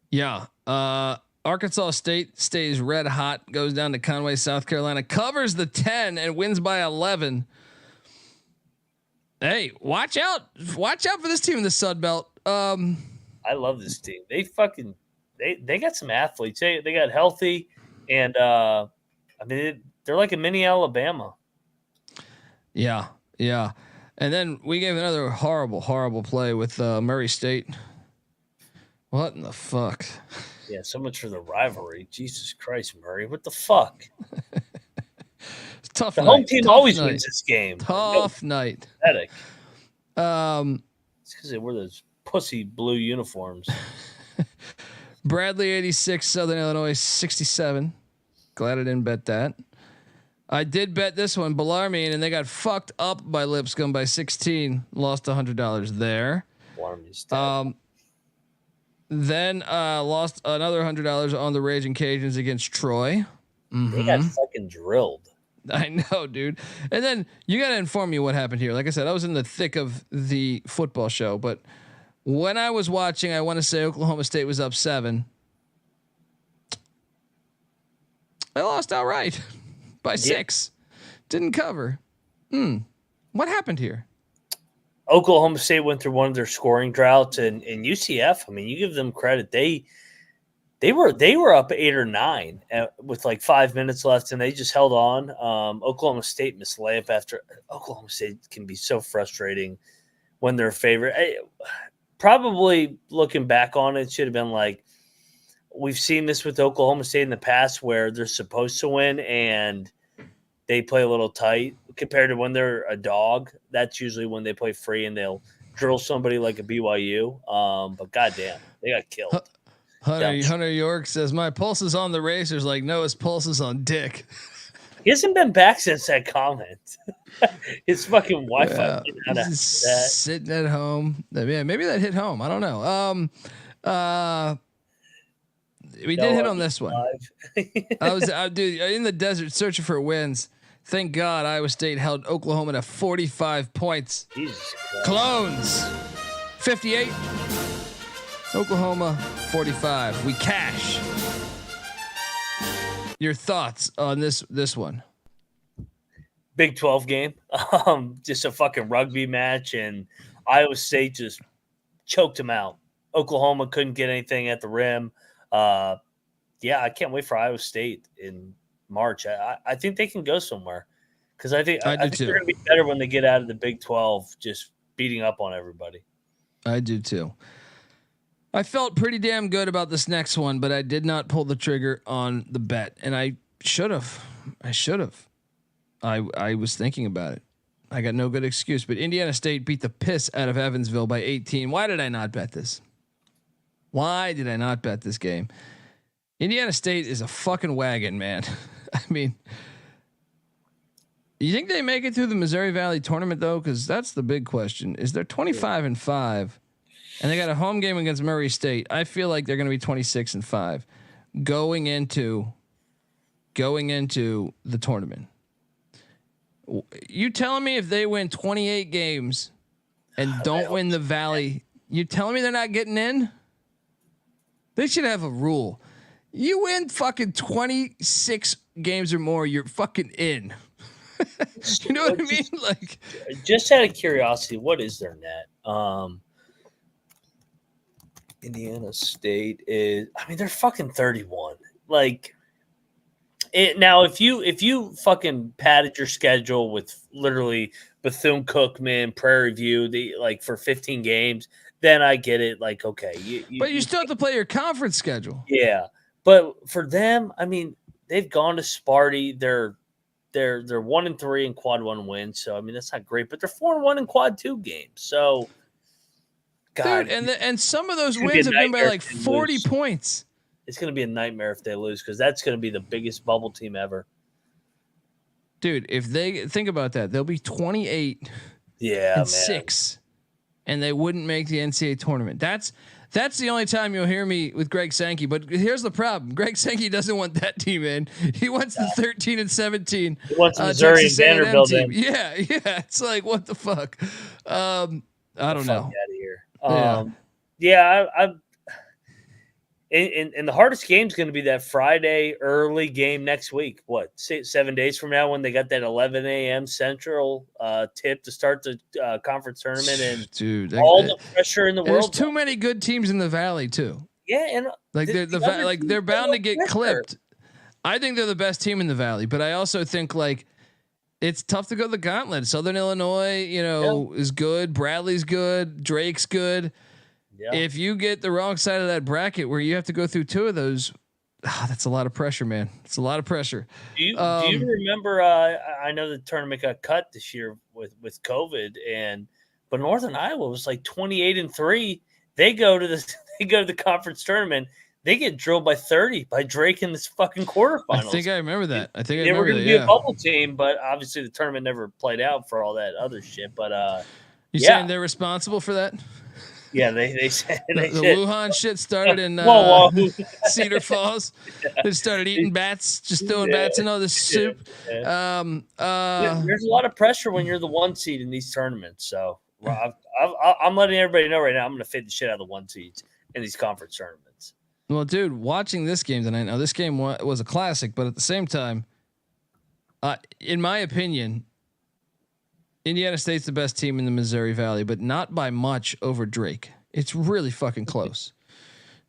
Yeah. Arkansas State stays red hot, goes down to Conway, South Carolina, covers the 10 and wins by 11. Hey, watch out for this team in the Sun Belt. I love this team. They got some athletes. They got healthy, and I mean, they're like a mini Alabama. Yeah. And then we gave another horrible play with Murray State. What in the fuck? Yeah, so much for the rivalry. Jesus Christ, Murray. What the fuck? Tough the night. Home team always wins this game. Tough night. Pathetic. It's because they wore those pussy blue uniforms. Bradley 86, Southern Illinois 67. Glad I didn't bet that. I did bet this one, Bellarmine, and they got fucked up by Lipscomb by 16. Lost $100 there. Then lost another $100 on the Raging Cajuns against Troy. Mm-hmm. They got fucking drilled. I know, dude. And then you got to inform me what happened here. Like I said, I was in the thick of the football show, but when I was watching, I want to say Oklahoma State was up 7. I lost outright by 6. Didn't cover. What happened here? Oklahoma State went through one of their scoring droughts, and UCF. I mean, you give them credit. They were up 8 or 9 with like 5 minutes left, and they just held on. Oklahoma State missed layup after. Oklahoma State can be so frustrating when they're a favorite. Probably looking back on it, should have been like, we've seen this with Oklahoma State in the past where they're supposed to win and they play a little tight compared to when they're a dog. That's usually when they play free and they'll drill somebody like a BYU. But goddamn, they got killed. Hunter York says, my pulse is on the Racers like Noah's pulse is on Dick. He hasn't been back since that comment. His fucking Wi-Fi. Yeah, sitting at home. Yeah, maybe that hit home. I don't know. We did hit on this one. I was dude in the desert searching for wins. Thank God Iowa State held Oklahoma to 45 points. Jesus Christ. Clones 58. Oklahoma 45. We cash. Your thoughts on this one? Big 12 game. Just a fucking rugby match, and Iowa State just choked them out. Oklahoma couldn't get anything at the rim. Yeah, I can't wait for Iowa State in March. I think they can go somewhere because I think they're going to be better when they get out of the Big 12, just beating up on everybody. I do too. I felt pretty damn good about this next one, but I did not pull the trigger on the bet, and I should have. I was thinking about it. I got no good excuse, but Indiana State beat the piss out of Evansville by 18. Why did I not bet this? Why did I not bet this game? Indiana State is a fucking wagon, man. I mean, You think they make it through the Missouri Valley tournament though? Because that's the big question. Is they're 25-5, and they got a home game against Murray State? I feel like they're going to be 26-5 going into the tournament. You telling me if they win 28 games and don't win the Valley, you telling me they're not getting in? They should have a rule. You win fucking 26 games or more, you're fucking in. You know what I mean? Like, just out of curiosity, what is their net? Indiana State is. I mean, they're fucking 31. Like, now if you fucking padded your schedule with literally Bethune-Cookman, Prairie View, for 15 games, then I get it. Like, okay, but you still have to play your conference schedule. Yeah, but for them, I mean, they've gone to Sparty. They're 1-3 in quad 1 wins. So I mean, that's not great, but they're 4-1 in quad 2 games. So, God, dude, and some of those wins have been by like 40 points. It's going to be a nightmare if they lose, because that's going to be the biggest bubble team ever. Dude, if they think about that, they'll be 28 and 6, and they wouldn't make the NCAA tournament. That's the only time you'll hear me with Greg Sankey. But here's the problem: Greg Sankey doesn't want that team in. He wants the 13 and 17. He wants Missouri and Vanderbilt team. Yeah. It's like, what the fuck? I don't know. Out of here. And the hardest game is going to be that Friday early game next week. What, 7 days from now, when they got that 11 a.m. Central tip to start the conference tournament, and dude, the pressure in the world. There's too many good teams in the Valley too. Yeah, and like they're bound to get clipped. I think they're the best team in the Valley, but I also think like it's tough to go the gauntlet. Southern Illinois, is good. Bradley's good. Drake's good. Yeah. If you get the wrong side of that bracket where you have to go through 2 of those, that's a lot of pressure, man. It's a lot of pressure. Do you remember? I know the tournament got cut this year with COVID, but Northern Iowa was like 28-3. They go to the conference tournament. They get drilled by 30 by Drake in this fucking quarterfinals. I think I remember that. They were going to be a bubble team, but obviously the tournament never played out for all that other shit. But saying they're responsible for that? Yeah, they said the Wuhan shit started in Cedar Falls. They started eating bats, just throwing bats in all this soup. There's a lot of pressure when you're the 1 seed in these tournaments. So I'm letting everybody know right now, I'm going to fade the shit out of the 1 seeds in these conference tournaments. Well, dude, watching this game tonight. Now, this game was a classic, but at the same time, in my opinion, Indiana State's the best team in the Missouri Valley, but not by much over Drake. It's really fucking close.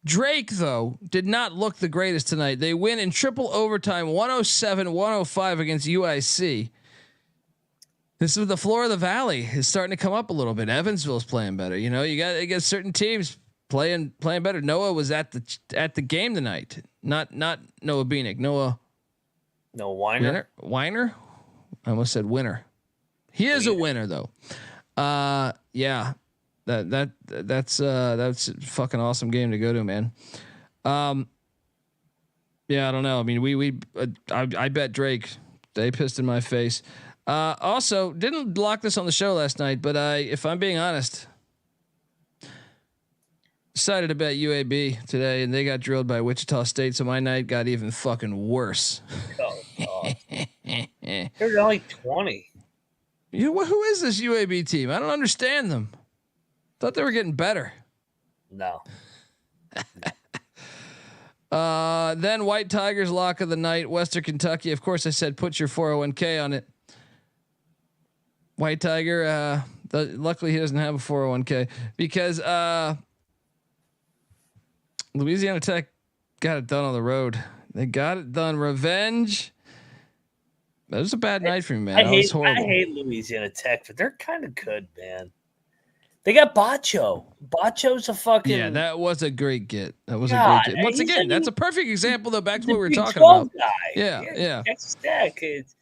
Drake, though, did not look the greatest tonight. They win in triple overtime, 107-105 against UIC. This is the floor of the Valley is starting to come up a little bit. Evansville's playing better. You got certain teams playing better. Noah was at the game tonight. Not Noah Beanick. Noah Weiner. Weiner? I almost said winner. He is a winner though. Yeah. That's a fucking awesome game to go to, man. Yeah, I don't know. I mean, I bet Drake. They pissed in my face. Also, didn't block this on the show last night, but if I'm being honest, decided to bet UAB today, and they got drilled by Wichita State, so my night got even fucking worse. They're only 20. Who is this UAB team? I don't understand them. Thought they were getting better. No. Then White Tigers lock of the night, Western Kentucky. Of course, I said put your 401k on it. White Tiger. Luckily, he doesn't have a 401k because Louisiana Tech got it done on the road. They got it done. Revenge. That was a bad night for me, man. I hate Louisiana Tech, but they're kind of good, man. They got Bacho. Bacho's a fucking... Yeah, that was a great get. That was a great get. Once again, that's a perfect example, though, back to what we were talking about. Guy. Yeah. Texas Tech. It's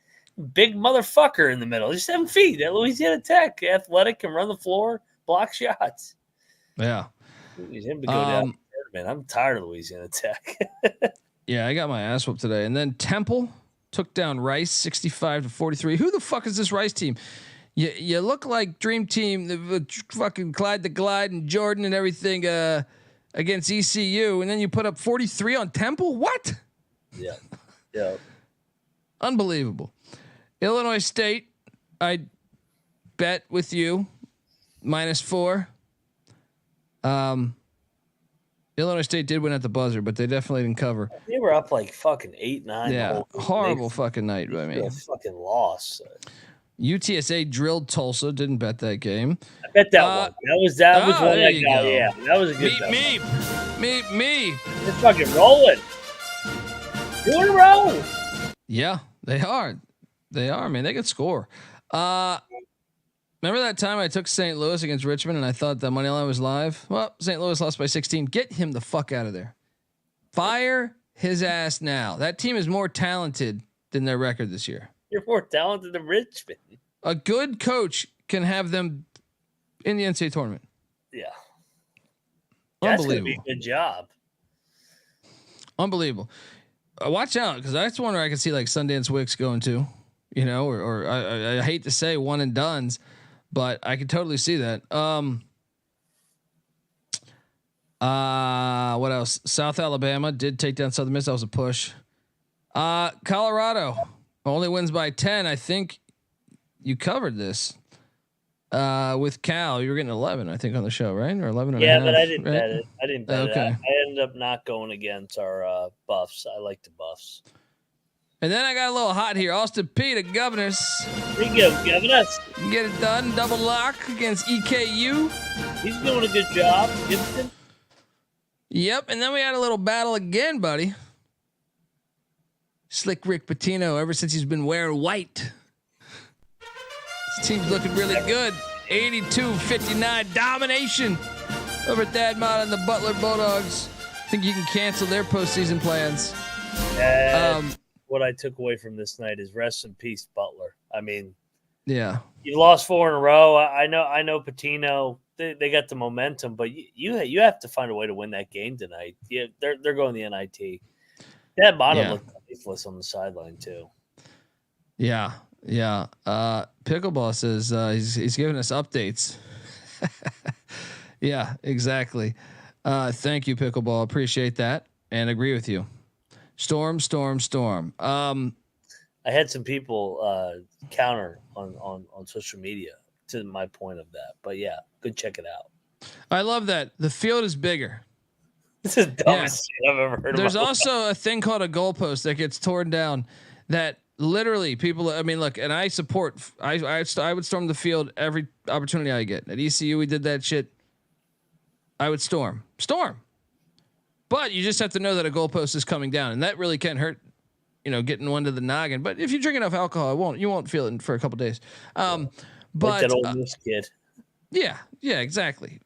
big motherfucker in the middle. He's 7 feet at Louisiana Tech. Athletic, can run the floor, block shots. Yeah. Him to go down. Man, I'm tired of Louisiana Tech. Yeah, I got my ass whooped today. And then Temple, took down Rice 65-43. Who the fuck is this Rice team? You look like Dream Team, the fucking Clyde the Glide and Jordan and everything against ECU, and then you put up 43 on Temple. What? Yeah. Unbelievable. Illinois State, I bet with you -4. Illinois State did win at the buzzer, but they definitely didn't cover. They were up like fucking 8-9. Yeah, horrible fucking night by me. Fucking loss. UTSA drilled Tulsa. Didn't bet that game. I bet that one. That was one I got. Yeah, that was a good. Me. They're fucking rolling. 2 in a row. Yeah, they are. They are, man. They can score. Remember that time I took St. Louis against Richmond and I thought the money line was live? Well, St. Louis lost by 16. Get him the fuck out of there. Fire his ass now. That team is more talented than their record this year. You're more talented than Richmond. A good coach can have them in the NCAA tournament. Yeah. That's going to be Unbelievable. a good job. Unbelievable. Watch out, because that's one where I can see like Sundance Wicks going to, or I hate to say one and dones, but I could totally see that. What else? South Alabama did take down Southern Miss. That was a push. Colorado only wins by 10. I think you covered this. With Cal, you were getting 11, I think, on the show, right? Or 11 and a half. Yeah, but I didn't right? bet it. I didn't bet Okay. it. I ended up not going against our Buffs. I like the Buffs. And then I got a little hot here. Austin Peay, the Governors. There you go, Governors. Get it done. Double lock against EKU. He's doing a good job. Gibson. Yep. And then we had a little battle again, buddy. Slick Rick Pitino, ever since he's been wearing white. This team's looking really good. 82-59 domination over Thadmont and the Butler Bulldogs. I think you can cancel their postseason plans. What I took away from this night is rest in peace, Butler. I mean, yeah, you lost 4 in a row. I know Pitino. They got the momentum, but you have to find a way to win that game tonight. Yeah, they're going the NIT. That bottom looked lifeless on the sideline too. Yeah. Pickleball says he's giving us updates. Yeah, exactly. Thank you, Pickleball. Appreciate that and agree with you. Storm. I had some people counter on social media to my point of that, but yeah, go check it out. I love that the field is bigger. This is the dumbest shit I've ever heard. There's also a thing called a goalpost that gets torn down. That literally people. I mean, look, and I support. I would storm the field every opportunity I get. At ECU, we did that shit. I would storm. But you just have to know that a goalpost is coming down, and that really can hurt. Getting one to the noggin. But if you drink enough alcohol, you won't feel it for a couple days. But like that old Miss kid. Yeah, exactly.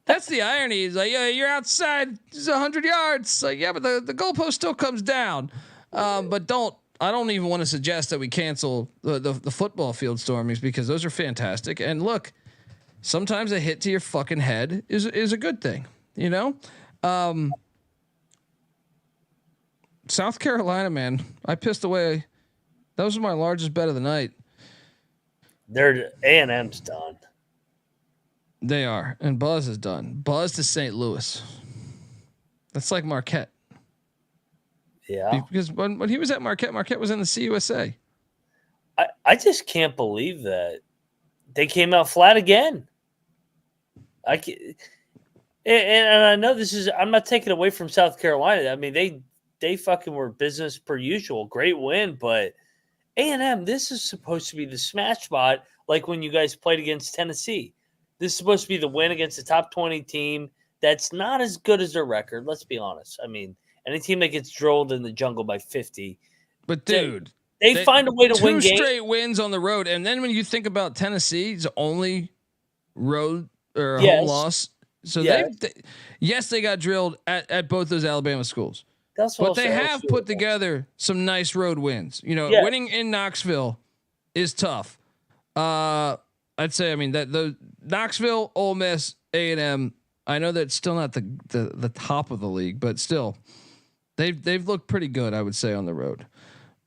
That's the irony. Is like, yeah, you're outside 100 yards. Like, yeah, but the goalpost still comes down. But I don't even want to suggest that we cancel the football field stormings because those are fantastic. And look, sometimes a hit to your fucking head is a good thing. South Carolina, man, I pissed away. That was my largest bet of the night. They're A&M's done. They are, and Buzz is done. Buzz to St. Louis. That's like Marquette. Yeah, because when he was at Marquette was in the CUSA. I just can't believe that they came out flat again. And I know this is. I'm not taking away from South Carolina. I mean, they fucking were business per usual. Great win, but A&M. This is supposed to be the smash spot, like when you guys played against Tennessee. This is supposed to be the win against the top 20 team that's not as good as their record. Let's be honest. I mean, any team that gets drilled in the jungle by 50. But dude, they find a way to win games. 2 straight wins on the road, and then when you think about Tennessee's only road or home loss, so they got drilled at both those Alabama schools. But they have put together some nice road wins. Winning in Knoxville is tough. I'd say, I mean, that the Knoxville, Ole Miss, A&M. I know that's still not the top of the league, but still, they've looked pretty good, I would say, on the road.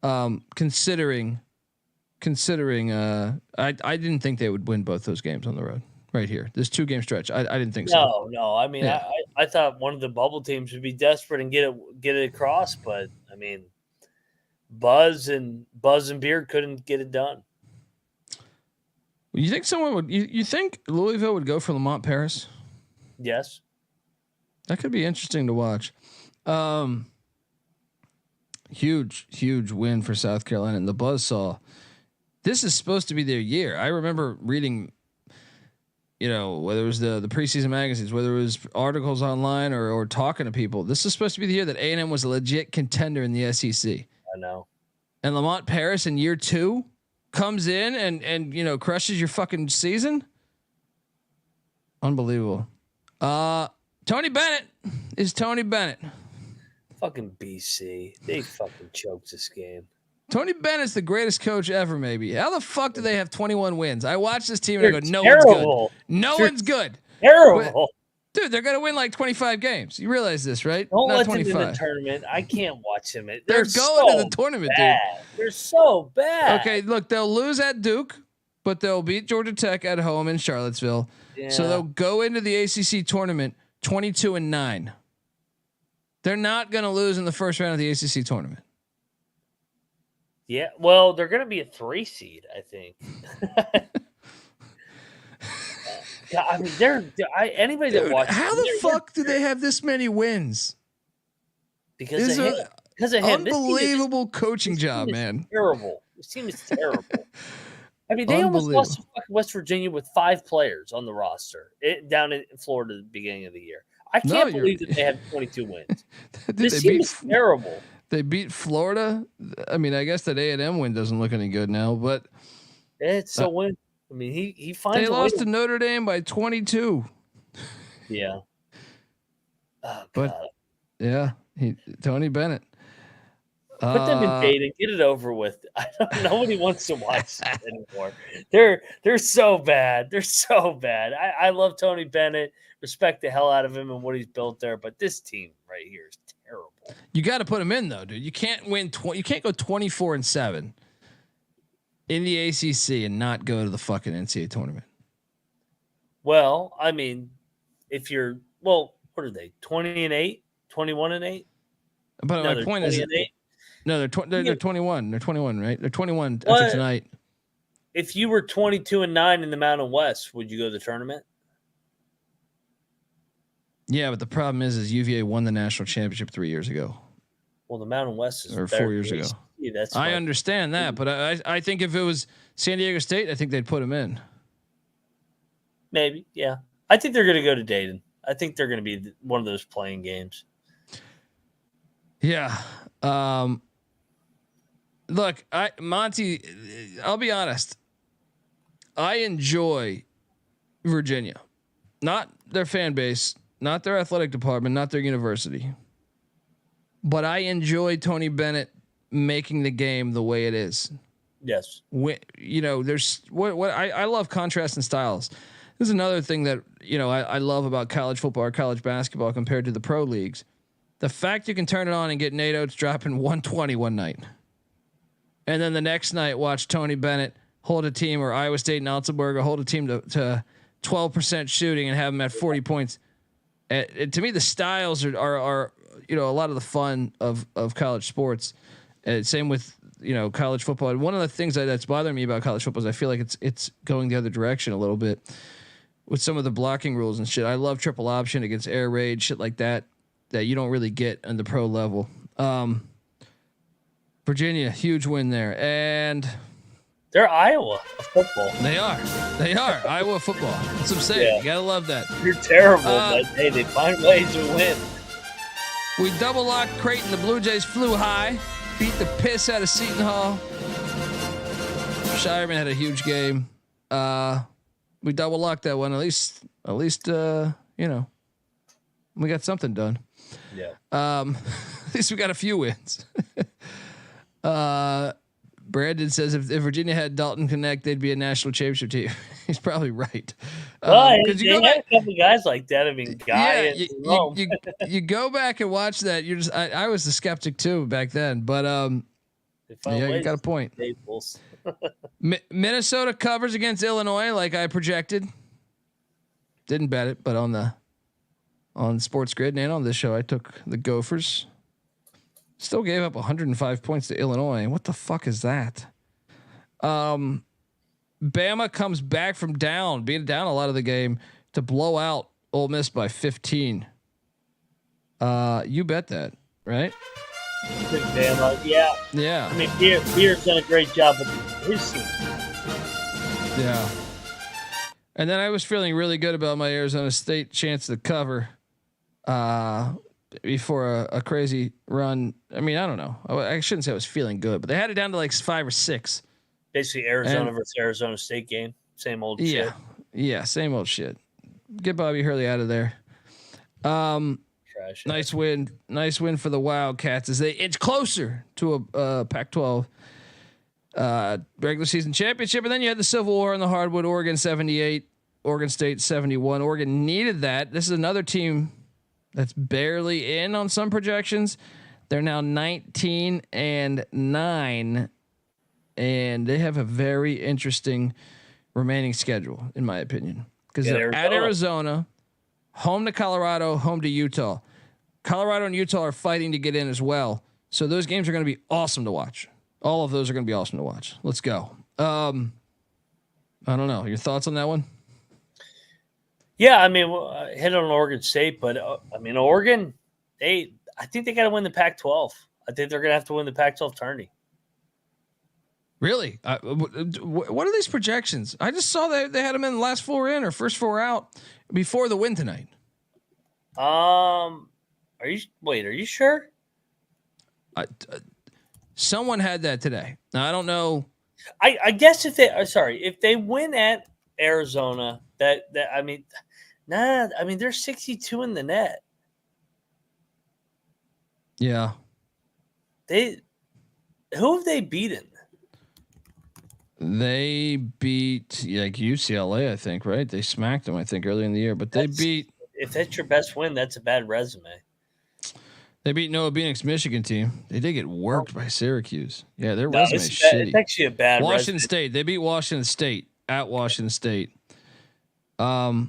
Considering, I didn't think they would win both those games on the road right here. This 2-game stretch, I didn't think so. No. I mean, Yeah. I thought one of the bubble teams would be desperate and get it across, but I mean, Buzz and Beard couldn't get it done. You think someone would? You think Louisville would go for Lamont Paris? Yes. That could be interesting to watch. Huge win for South Carolina, and the buzzsaw. This is supposed to be their year. I remember reading, whether it was the preseason magazines, whether it was articles online or talking to people. This is supposed to be the year that A&M was a legit contender in the SEC. I know. And Lamont Paris in year 2 comes in and crushes your fucking season. Unbelievable. Tony Bennett is Tony Bennett. Fucking BC. They fucking choked this game. Tony Bennett's the greatest coach ever, maybe. How the fuck do they have 21 wins? I watch this team and I go, no terrible. One's good. Terrible. But, dude, they're going to win like 25 games. You realize this, right? Don't Not let 25. them in the tournament. I can't watch them. They're going to the tournament, bad. dude. They're so bad. Okay, look, they'll lose at Duke, but they'll beat Georgia Tech at home in Charlottesville. Yeah. So they'll go into the ACC tournament 22-9. They're not going to lose in the first round of the ACC tournament. Yeah, well, they're going to be a 3 seed, I think. I mean, anybody that watches. How the fuck do they have this many wins? Because of him. Unbelievable coaching job, man. Terrible. This team is terrible. I mean, they almost lost to fucking West Virginia with 5 players on the roster down in Florida at the beginning of the year. I can't believe that they have 22 wins. This team is terrible. They beat Florida. I mean, I guess that A&M win doesn't look any good now, but it's a win. I mean, he finds. They lost to Notre Dame by 22. Yeah. Oh, but yeah, Tony Bennett. Put them in Dayton. Get it over with. Nobody wants to watch it anymore. They're so bad. They're so bad. I love Tony Bennett. Respect the hell out of him and what he's built there. But this team right here is terrible. You got to put him in though, dude. You can't win. You can't go 24-7 in the ACC and not go to the fucking NCAA tournament. Well, I mean, what are they? 20-8, 21-8. But my point is, no, they're 21. They're 21, right? They're 21 after tonight. If you were 22-9 in the Mountain West, would you go to the tournament? Yeah, but the problem is UVA won the national championship 3 years ago. Well, the Mountain West is 4 years ago. That's I understand that, but I think if it was San Diego State, I think they'd put him in. Maybe, yeah. I think they're going to go to Dayton. I think they're going to be one of those playing games. Yeah. Look, Monty, I'll be honest. I enjoy Virginia, not their fan base, not their athletic department, not their university, but I enjoy Tony Bennett making the game the way it is. Yes. There's what I love contrast and styles. This is another thing that, I love about college football or college basketball compared to the pro leagues. The fact you can turn it on and get Nate Oates dropping 120 one night. And then the next night, watch Tony Bennett hold a team, or Iowa State and Altenburg hold a team to 12% shooting and have them at 40 points. To me, the styles are a lot of the fun of college sports. Same with college football. And one of the things that's bothering me about college football is I feel like it's going the other direction a little bit with some of the blocking rules and shit. I love triple option against air raid, shit like that you don't really get on the pro level. Virginia, huge win there, and they're Iowa football. They are Iowa football. That's what I'm saying. Yeah. You gotta love that. You're terrible, but hey, they find ways to win. We double locked Creighton. The Blue Jays flew high, beat the piss out of Seton Hall. Shireman had a huge game. We double locked that one. At least, we got something done. Yeah. At least we got a few wins. Brandon says if Virginia had Dalton Connect, they'd be a national championship team. He's probably right. Because you had a couple guys like that. I mean, you go back and watch that. You're just I was the skeptic too back then, but Yeah, you got a point. Minnesota covers against Illinois, like I projected. Didn't bet it, but on Sports Grid and on this show, I took the Gophers. Still gave up 105 points to Illinois. What the fuck is that? Bama comes back from being down a lot of the game to blow out Ole Miss by 15. You bet that, right? Bama, yeah. Yeah. I mean, Beard's done a great job with his team. Yeah. And then I was feeling really good about my Arizona State chance to cover before a crazy run. I mean, I don't know. I shouldn't say I was feeling good, but they had it down to like 5 or 6. Basically, Arizona versus Arizona State game. Same old shit. Yeah, same old shit. Get Bobby Hurley out of there. Trash. Nice win for the Wildcats as they inch closer to a Pac-12 regular season championship. And then you had the Civil War in the hardwood. Oregon 78, Oregon State 71. Oregon needed that. This is another team that's barely in on some projections. They're now 19-9, and they have a very interesting remaining schedule, in my opinion, because they're at Arizona, home to Colorado, home to Utah. Colorado and Utah are fighting to get in as well. So those games are going to be awesome to watch. All of those are going to be awesome to watch. Let's go. I don't know. Your thoughts on that one? Yeah, I mean, hit on Oregon State, but I mean, Oregon, I think they got to win the Pac-12. I think they're going to have to win the Pac-12 tourney. Really? What are these projections? I just saw they had them in the last 4 in or first 4 out before the win tonight. Are you sure? Someone had that today. Now I don't know. I guess if they win at Arizona, I mean, they're 62 in the net. Yeah. Who have they beaten? They beat like UCLA, I think, right? They smacked them, I think, early in the year. But if that's your best win, that's a bad resume. They beat Noah Beanick's Michigan team. They did get worked by Syracuse. Yeah, their resume is shitty. It's actually a bad Washington resume. State. They beat Washington State at Washington State. It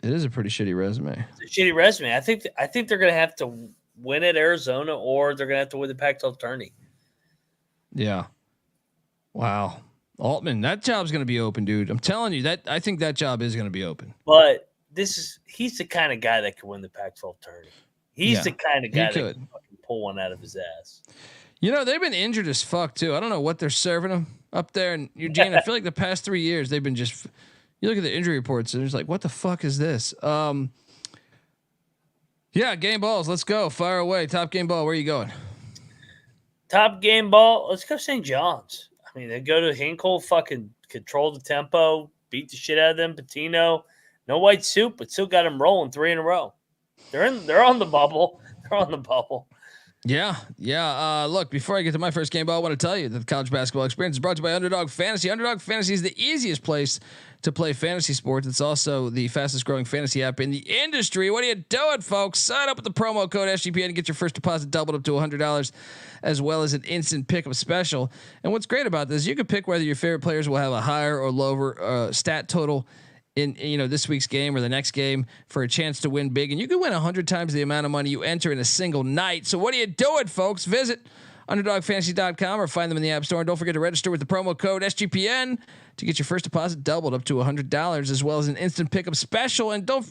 is a pretty shitty resume. It's a shitty resume. I think they're going to have to win at Arizona, or they're going to have to win the Pac-12 tourney. Yeah. Wow. Altman, that job's going to be open, dude. I'm telling you that. I think that job is going to be open. But he's the kind of guy that could win the Pac-12 tourney. He's the kind of guy that can fucking pull one out of his ass. You know, they've been injured as fuck too. I don't know what they're serving them up there in Eugene. I feel like the past 3 years they've been just. You look at the injury reports and it's like, what the fuck is this? Yeah, game balls. Let's go. Fire away. Top game ball. Where are you going? Top game ball. Let's go St. John's. I mean, they go to Hinkle, fucking control the tempo, beat the shit out of them. Patino, no white soup, but still got them rolling 3 in a row. They're on the bubble. They're on the bubble. Yeah. Look, before I get to my first game ball, I want to tell you that the college basketball experience is brought to you by Underdog Fantasy. Underdog Fantasy is the easiest place to play fantasy sports. It's also the fastest growing fantasy app in the industry. What are you doing, folks? Sign up with the promo code SGPN and get your first deposit doubled up to $100, as well as an instant pickup special. And what's great about this, you can pick whether your favorite players will have a higher or lower stat total in this week's game or the next game for a chance to win big. And you can win 100 times the amount of money you enter in a single night. So what are you doing, folks? Visit UnderdogFantasy.com or find them in the App Store. And don't forget to register with the promo code SGPN to get your first deposit doubled up to $100, as well as an instant pickup special. And don't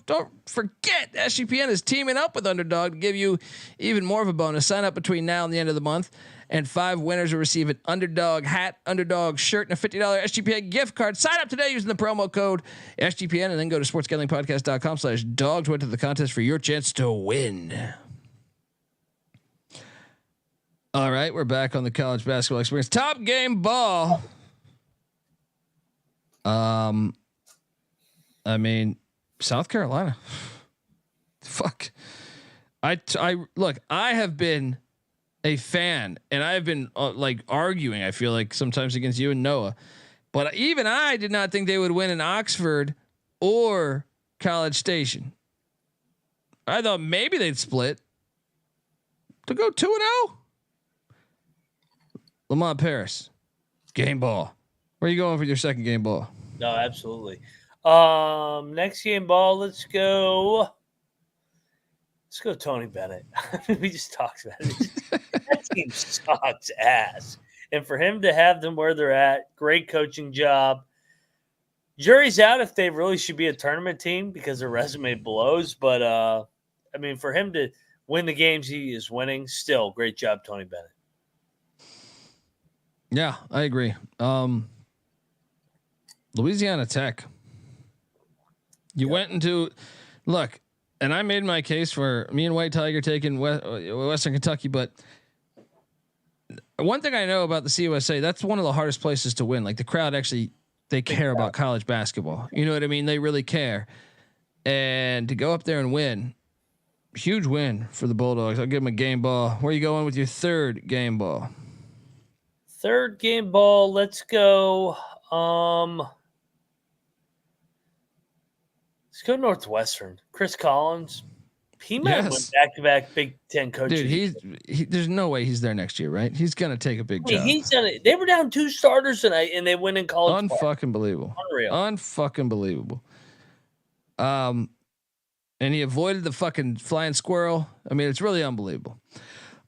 forget, SGPN is teaming up with Underdog to give you even more of a bonus. Sign up between now and the end of the month, and 5 winners will receive an Underdog hat, Underdog shirt, and a $50 SGPN gift card. Sign up today using the promo code SGPN, and then go to sportsgamblingpodcast.com/dog to enter the contest for your chance to win. All right, we're back on the college basketball experience. Top game ball. I mean, South Carolina. Fuck. I look, I have been a fan, and I've been like arguing, I feel like sometimes against you and Noah, but even I did not think they would win in Oxford or College Station. I thought maybe they'd split to go 2-0. Lamont Paris, game ball. Where are you going for your second game ball? No, absolutely. Next game ball, let's go Tony Bennett. We just talked about it. That team sucks ass. And for him to have them where they're at, great coaching job. Jury's out if they really should be a tournament team because their resume blows. But, I mean, for him to win the games he is winning, still great job, Tony Bennett. Yeah, I agree. Louisiana Tech. You went into look, and I made my case for me and White Tiger taking Western Kentucky, but one thing I know about the CUSA, that's one of the hardest places to win. Like the crowd actually, they care about college basketball. You know what I mean? They really care. And to go up there and win, huge win for the Bulldogs. I'll give them a game ball. Where are you going with your third game ball? Third game ball. Let's go. Let's go Northwestern. Chris Collins. He might win back-to-back Big Ten coaches. Dude, there's no way he's there next year, right? He's gonna take a big job. They were down 2 starters tonight, and they win in college. Unfucking believable. Unreal. Unfucking believable. And he avoided the fucking flying squirrel. I mean, it's really unbelievable.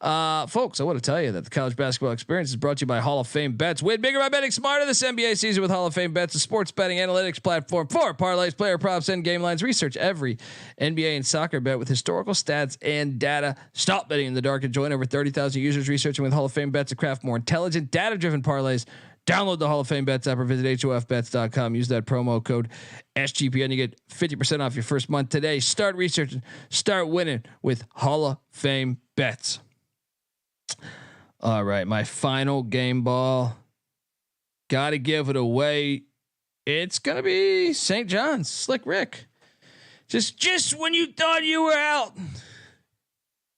Folks, I want to tell you that the college basketball experience is brought to you by Hall of Fame Bets. Win bigger by betting smarter this NBA season with Hall of Fame Bets, a sports betting analytics platform for parlays, player props, and game lines. Research every NBA and soccer bet with historical stats and data. Stop betting in the dark and join over 30,000 users researching with Hall of Fame Bets to craft more intelligent, data-driven parlays. Download the Hall of Fame Bets app or visit HOFBets.com. Use that promo code SGPN. You get 50% off your first month today. Start researching, start winning with Hall of Fame Bets. All right, my final game ball. Got to give it away. It's gonna be St. John's. Slick Rick. Just when you thought you were out,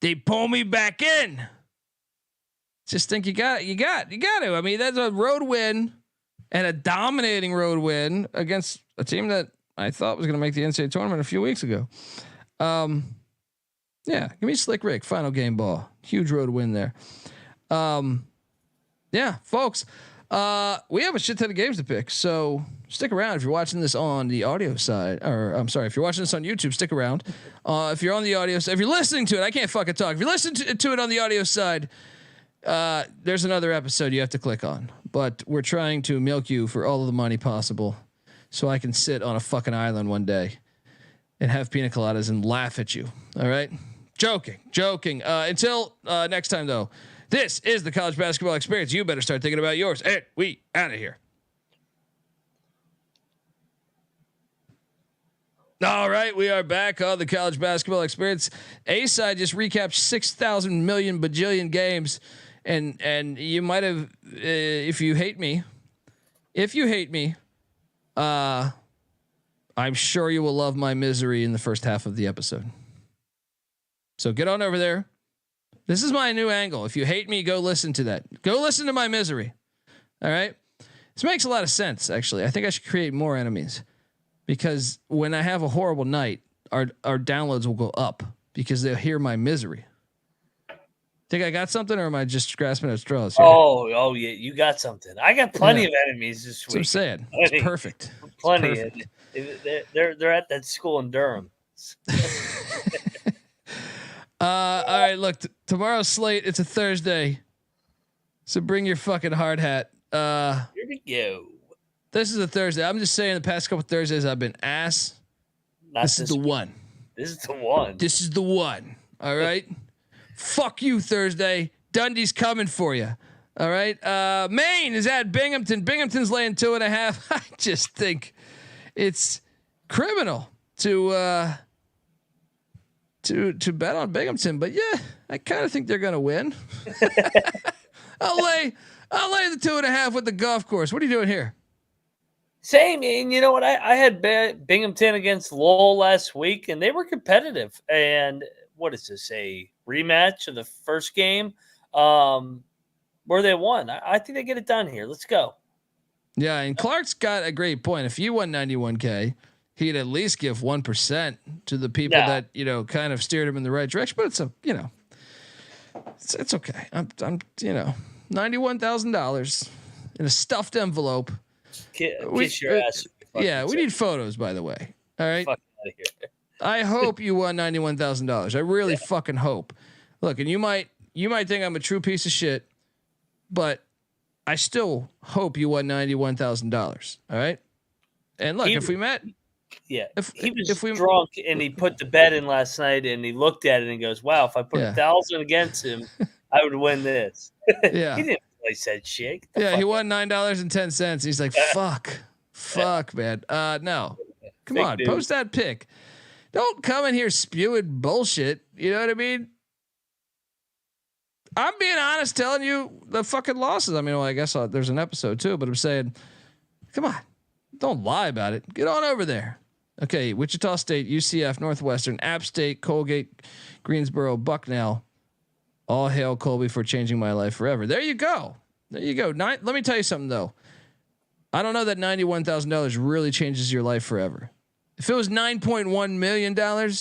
they pull me back in. Just think you got to. I mean, that's a road win and a dominating road win against a team that I thought was going to make the NCAA tournament a few weeks ago. Yeah, give me Slick Rick. Final game ball. Huge road win there. Yeah, folks. We have a shit ton of games to pick, so stick around if you're watching this on the audio side, or I'm sorry, if you're watching this on YouTube, stick around. If you're on the audio side, if you're listening to it, I can't fucking talk. If you're listening to it on the audio side, there's another episode you have to click on, but we're trying to milk you for all of the money possible so I can sit on a fucking island one day and have pina coladas and laugh at you. All right. Joking. Until next time though, this is the college basketball experience. You better start thinking about yours, and we out of here. All right, we are back on the college basketball experience. A-side just recapped 6,000 million bajillion games, and you might have, if you hate me, I'm sure you will love my misery in the first half of the episode. So get on over there. This is my new angle. If you hate me, go listen to that. Go listen to my misery. All right. This makes a lot of sense, actually. I think I should create more enemies because when I have a horrible night, our downloads will go up because they'll hear my misery. Think I got something, or am I just grasping at straws here? Oh yeah, you got something. I got plenty of enemies this week. That's what I'm saying. It's perfect. Plenty. It's perfect. They're at that school in Durham. All right, look, tomorrow's slate. It's a Thursday, so bring your fucking hard hat. Here we go. This is a Thursday. I'm just saying, the past couple Thursdays I've been ass. This is the one. This is the one. This is the one. All right. Fuck you, Thursday. Dundee's coming for you. All right. Maine is at Binghamton. Binghamton's laying 2.5. I just think it's criminal to bet on Binghamton, but yeah, I kind of think they're gonna win. I'll lay the 2.5 with the golf course. What are you doing here? Same, and you know what? I had bet Binghamton against Lowell last week, and they were competitive. And what is this, a rematch of the first game where they won? I think they get it done here. Let's go. Yeah, and Clark's got a great point. If you won 91K, he'd at least give 1% to the people that, kind of steered him in the right direction. But it's it's okay. I'm $91,000 in a stuffed envelope. Kiss your ass. Yeah, we need photos, by the way. All right. Fuck out of here. I hope you won $91,000. I really fucking hope. Look, and you might think I'm a true piece of shit, but I still hope you won $91,000. All right. And look, if we met, if we drunk and he put the bet in last night and he looked at it and goes, "Wow, if I put 1,000 against him, I would win this." Yeah, he didn't place that shit. He won $9.10. He's like, fuck, man. No, come on, post that pic. Don't come in here spewing bullshit. You know what I mean? I'm being honest, telling you the fucking losses. I mean, well, I guess there's an episode too, but I'm saying, come on, don't lie about it. Get on over there. Okay, Wichita State, UCF, Northwestern, App State, Colgate, Greensboro, Bucknell. All hail Colby for changing my life forever. There you go. There you go. Let me tell you something though. I don't know that $91,000 really changes your life forever. If it was $9.1 million,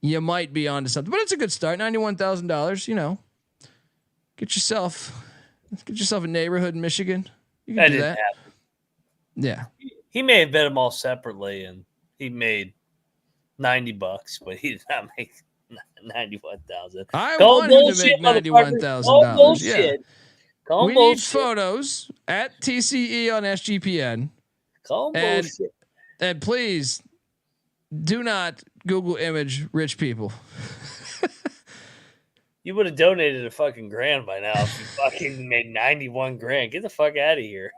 you might be onto something. But it's a good start. $91,000. You know, get yourself a neighborhood in Michigan. You can do that. Happen. Yeah. He may have bet them all separately, and he made $90, but he did not make 91,000. I want him to make $91,000. Yeah. We need photos at TCE on SGPN. And please do not Google image rich people. You would have donated a fucking grand by now if you fucking made 91 grand. Get the fuck out of here.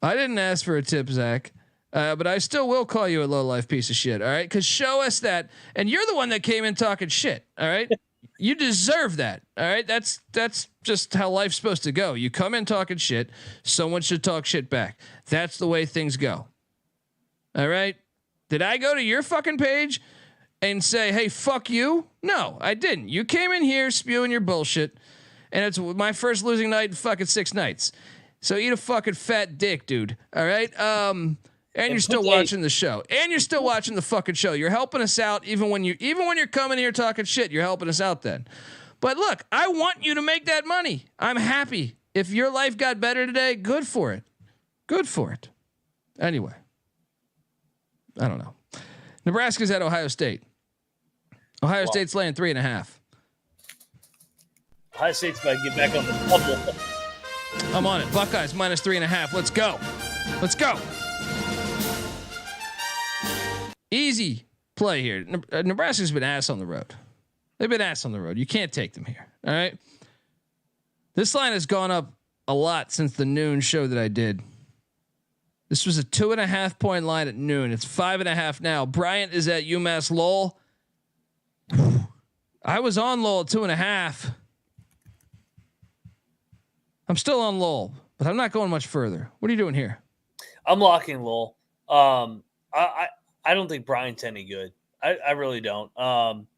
I didn't ask for a tip, Zach, but I still will call you a low life piece of shit. All right, because show us that, and you're the one that came in talking shit. All right, you deserve that. All right, that's just how life's supposed to go. You come in talking shit, someone should talk shit back. That's the way things go. All right. Did I go to your fucking page and say, "Hey, fuck you"? No, I didn't. You came in here spewing your bullshit, and it's my first losing night in fucking 6 nights. So eat a fucking fat dick, dude. All right. And you're still watching the show. And you're still watching the fucking show. You're helping us out even when you're coming here talking shit. You're helping us out then. But look, I want you to make that money. I'm happy. If your life got better today, good for it. Good for it. Anyway, I don't know. Nebraska's at Ohio State. Ohio State's laying 3.5. Ohio State's about to get back on the bubble. I'm on it. Buckeyes minus 3.5. Let's go. Let's go. Easy play here. Nebraska's been ass on the road. They've been ass on the road. You can't take them here. All right. This line has gone up a lot since the noon show that I did. This was a 2.5 point line at noon. It's 5.5 now. Bryant is at UMass Lowell. I was on Lowell at 2.5. I'm still on Lowell, but I'm not going much further. What are you doing here? I'm locking Lowell. I don't think Bryant's any good. I really don't.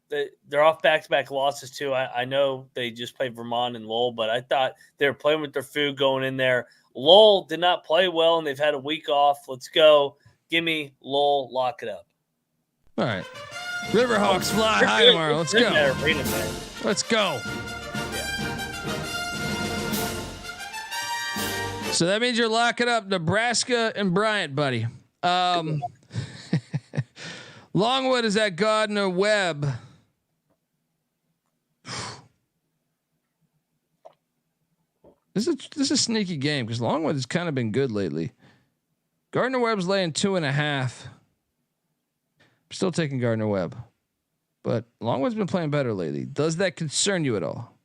They're off back-to-back losses too. I know they just played Vermont and Lowell, but I thought they were playing with their food going in there. Lowell did not play well, and they've had a week off. Let's go. Give me Lowell. Lock it up. All right. Riverhawks fly high tomorrow. Let's go. Let's go. So that means you're locking up Nebraska and Bryant, buddy. Longwood is at Gardner Webb. This is a sneaky game because Longwood has kind of been good lately. Gardner Webb's laying 2.5. I'm still taking Gardner Webb, but Longwood's been playing better lately. Does that concern you at all?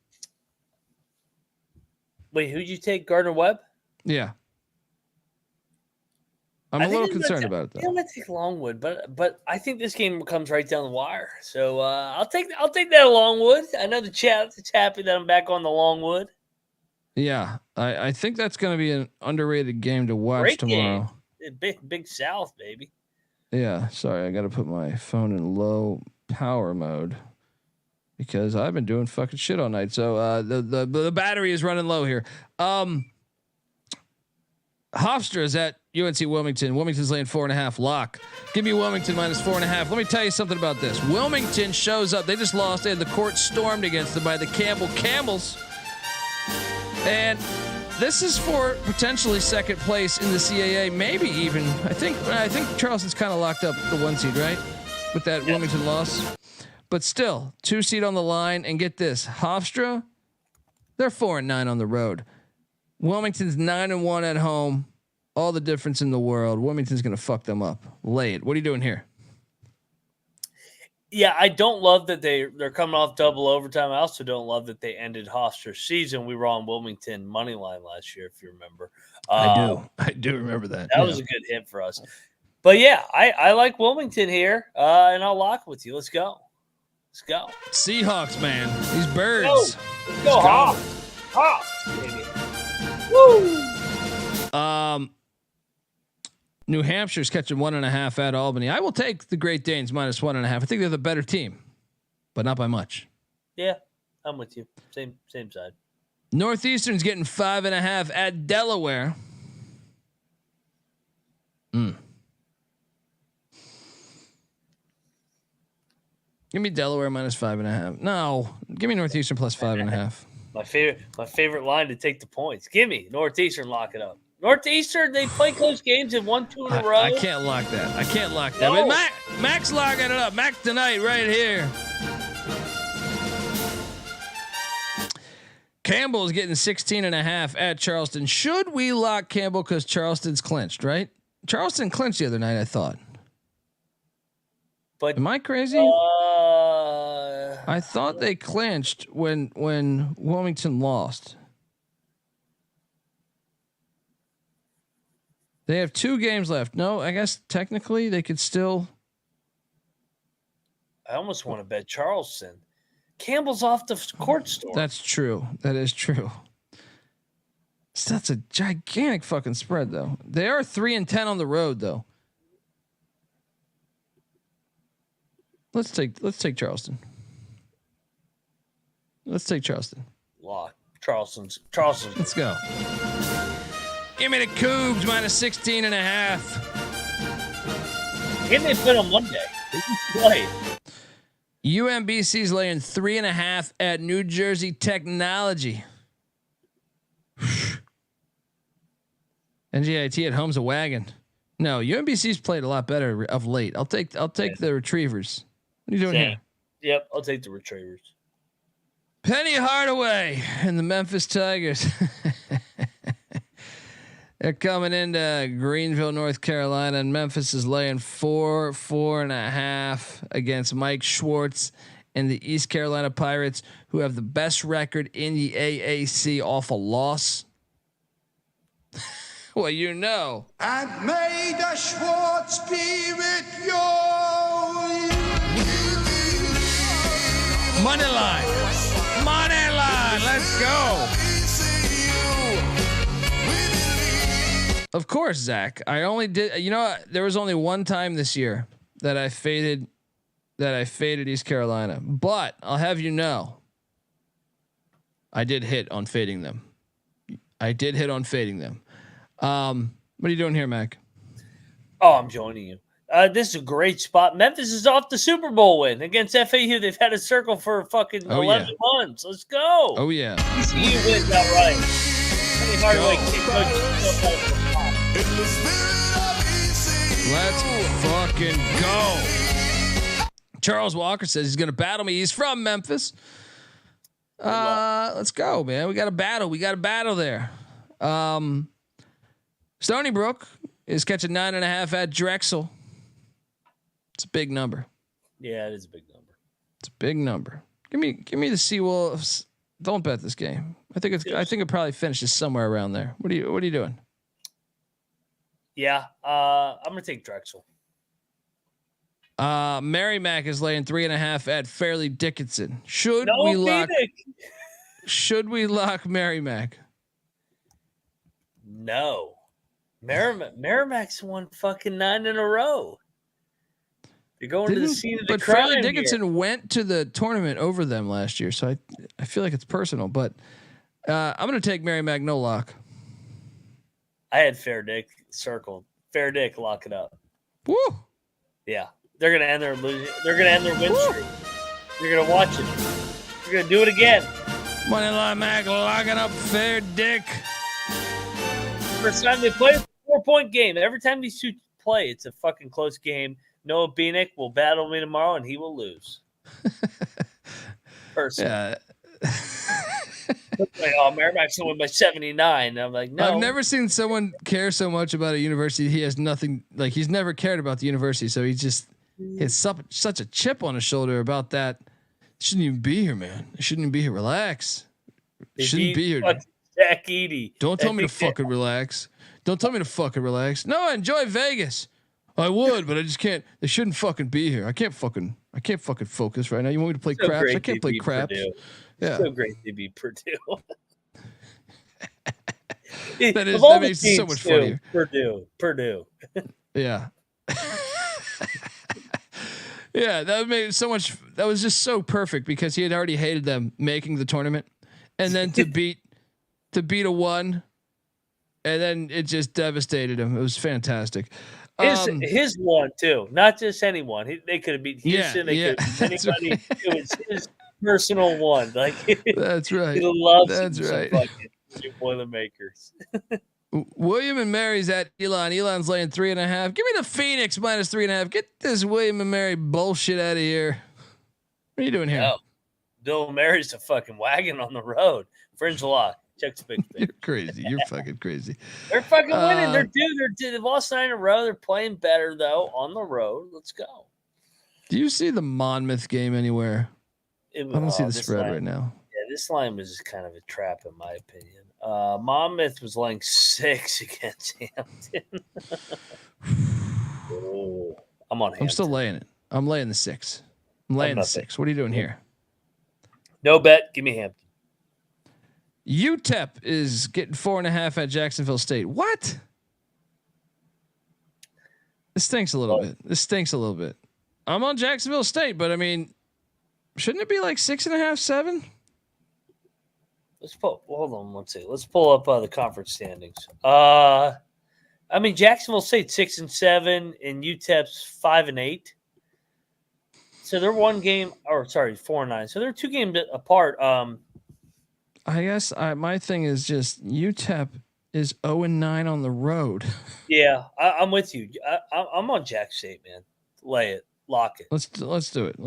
Wait, who'd you take? Gardner Webb? Yeah. I'm a little concerned about it though. I'm gonna take Longwood, but I think this game comes right down the wire. So I'll take that Longwood. I know the chat's happy that I'm back on the Longwood. Yeah, I think that's going to be an underrated game to watch Great tomorrow. Game. Big South, baby. Yeah, sorry, I got to put my phone in low power mode because I've been doing fucking shit all night. So the battery is running low here. Hofstra is at UNC Wilmington. Wilmington's laying 4.5 lock. Give me Wilmington minus 4.5. Let me tell you something about this. Wilmington shows up. They just lost. They had the court stormed against them by the Campbell Camels. And this is for potentially second place in the CAA, maybe even. I think Charleston's kind of locked up the 1 seed, right? With that Wilmington loss. But still, 2 seed on the line. And get this, Hofstra, they're 4-9 on the road. Wilmington's 9-1 at home. All the difference in the world. Wilmington's going to fuck them up. Lay it. What are you doing here? Yeah, I don't love that they're coming off double overtime. I also don't love that they ended Hofstra's season. We were on Wilmington money line last year, if you remember. I do remember that. That was a good hit for us. But yeah, I like Wilmington here, and I'll lock with you. Let's go. Seahawks, man. These birds. Let's go, Hawks, baby. Woo! New Hampshire's catching 1.5 at Albany. I will take the Great Danes -1.5. I think they're the better team, but not by much. Yeah, I'm with you. Same side. Northeastern's getting 5.5 at Delaware. Give me Delaware -5.5. No, give me Northeastern +5.5. My favorite line to take the points. Give me Northeastern. Lock it up. Northeastern, they play close games and won 2 in a row. I can't lock that. No. But Mac's locking it up. Mac tonight, right here. Campbell's getting 16.5 at Charleston. Should we lock Campbell because Charleston's clinched, right? Charleston clinched the other night, I thought. But am I crazy? I thought they clinched when Wilmington lost. They have 2 games left. No, I guess technically they could still. I almost want to bet Charleston. Campbell's off the court store. That's true. That is true. So that's a gigantic fucking spread, though. They are 3-10 on the road, though. Let's take Charleston. Let's take Charleston. Lock. Charleston's. Let's go. Give me the Cougs -16.5. Can they fit on Monday? They can play. UMBC's laying 3.5 at New Jersey Technology. NJIT at home's a wagon. No, UMBC's played a lot better of late. I'll take the Retrievers. What are you doing here? Yep, I'll take the Retrievers. Penny Hardaway and the Memphis Tigers. They're coming into Greenville, North Carolina, and Memphis is laying 4.5 against Mike Schwartz and the East Carolina Pirates, who have the best record in the AAC off a loss. Well, you know. And may the Schwartz be with you. Money line. Let's go. Of course, Zach. I only did. You know, there was only one time this year that I faded East Carolina, but I'll have you know, I did hit on fading them. What are you doing here, Mac? Oh, I'm joining you. This is a great spot. Memphis is off the Super Bowl win against FAU. They've had a circle for fucking 11 months. Let's go. Oh yeah. TCU wins outright. Let's fucking go. Charles Walker says he's gonna battle me. He's from Memphis. Let's go, man. We got a battle there. Stony Brook is catching 9.5 at Drexel. It's a big number. Yeah, it is a big number. It's a big number. Give me the Seawolves. Don't bet this game. I think it probably finishes somewhere around there. What are you doing? Yeah, I'm gonna take Drexel. Merrimack is laying 3.5 at Fairleigh Dickinson. Should we lock Merrimack? No. Merrimack's won fucking 9 in a row. You're going to the scene of the crime. But Fairleigh Dickinson went to the tournament over them last year, so I feel like it's personal. But I'm going to take Merrimack no lock. I had Fair Dick circled. Fair Dick, lock it up. Woo! Yeah, they're going to end their win streak. You're going to watch it. You're going to do it again. Moneyline Mac locking up fair dick. First time they play, it's a 4-point game. Every time these two play, it's a fucking close game. Noah Beanick will battle me tomorrow, and he will lose. Personally. Yeah. Like, oh, Merrimack's going to win by 79. I'm like, no. I've never seen someone care so much about a university. He has nothing, like he's never cared about the university. So he just has such a chip on his shoulder about that. Shouldn't even be here, man. Shouldn't even be here. Relax. Shouldn't be here. Zach Edey. Don't tell me to fucking relax. Don't tell me to fucking relax. No, I enjoy Vegas. I would, but I just can't. They shouldn't fucking be here. I can't fucking focus right now. You want me to play craps? I can't play craps. Yeah. So great to be Purdue. that makes it so much funnier. Purdue. Yeah. Yeah, that made it so much. That was just so perfect because he had already hated them making the tournament, and then to beat a 1, and then it just devastated him. It was fantastic. His one too, not just anyone. They could have beat Houston. They could have beat anybody. Right. It was his personal one. Like that's right. He loves that's right. Boilermakers. William and Mary's at Elon. Elon's laying 3.5. Give me the Phoenix minus 3.5. Get this William and Mary bullshit out of here. What are you doing here? Oh, Bill and Mary's a fucking wagon on the road. Fringe lock. Check the big. You're crazy. You're fucking crazy. They're fucking winning. They've lost 9 in a row. They're playing better though on the road. Let's go. Do you see the Monmouth game anywhere? I don't see the spread right now. Yeah, this line was just kind of a trap in my opinion. Monmouth was laying 6 against Hampton. Oh, I'm on Hampton. I'm still laying it. I'm laying the 6. I'm laying the 6. What are you doing here? No bet. Give me Hampton. UTEP is getting 4.5 at Jacksonville State. What? This stinks a little bit. I'm on Jacksonville State, but I mean, shouldn't it be like 6.5, 7? Hold on, let's see. Let's pull up the conference standings. I mean, Jacksonville State 6-7, and UTEP's 5-8. So they're 4-9. So they're 2 games apart. I guess my thing is just UTEP is 0-9 on the road. Yeah, I'm with you. I'm on Jack State, man. Lay it, lock it. Let's do it.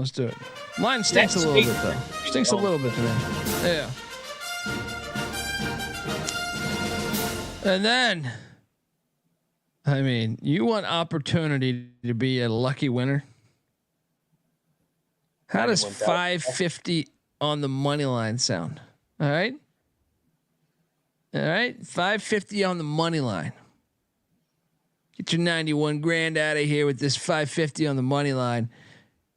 Mine stinks a little bit though. Stinks a little bit to me. Yeah. And then, I mean, you want opportunity to be a lucky winner. How does 550 on the money line sound? All right. 550 on the money line. Get your 91 grand out of here with this 550 on the money line,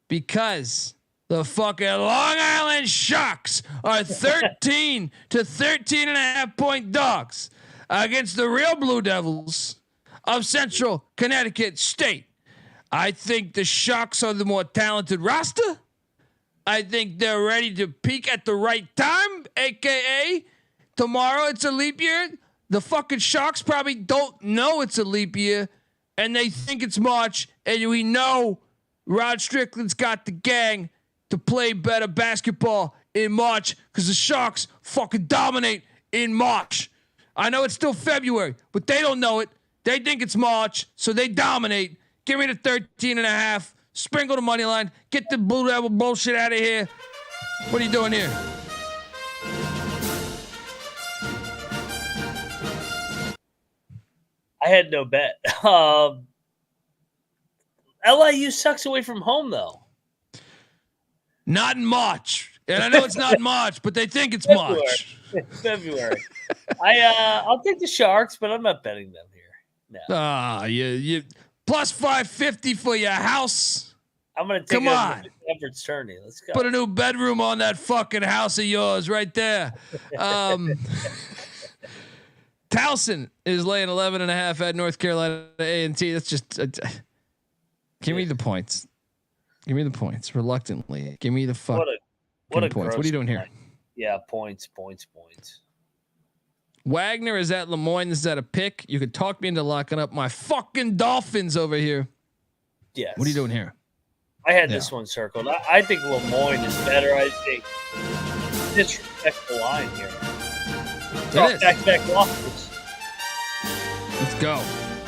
because the fucking Long Island Sharks are 13 to 13.5 point dogs against the real Blue Devils of Central Connecticut State. I think the Sharks are the more talented roster. I think they're ready to peak at the right time, AKA tomorrow it's a leap year. The fucking Sharks probably don't know it's a leap year, and they think it's March, and we know Rod Strickland's got the gang to play better basketball in March because the Sharks fucking dominate in March. I know it's still February, but they don't know it. They think it's March, so they dominate. Give me the 13.5. Sprinkle the money line. Get the Blue Devil bullshit out of here. What are you doing here? I had no bet. LIU sucks away from home, though. Not in March. And I know it's not March, but they think it's March. February. I'll take the Sharks, but I'm not betting them here. No. You plus 550 for your house. I'm going to take Everett's tourney. Let's go. Put a new bedroom on that fucking house of yours right there. Towson is laying 11.5 at North Carolina A&T. That's just give me the points. Give me the points reluctantly. Give me the fuck. What a points. What are you doing here? Yeah, points. Wagner is at Lemoyne. This is at a pick. You could talk me into locking up my fucking Dolphins over here. Yes. What are you doing here? I had this one circled. I think Lemoyne is better. I think disrespect the line here. It is. Back losses. Let's go.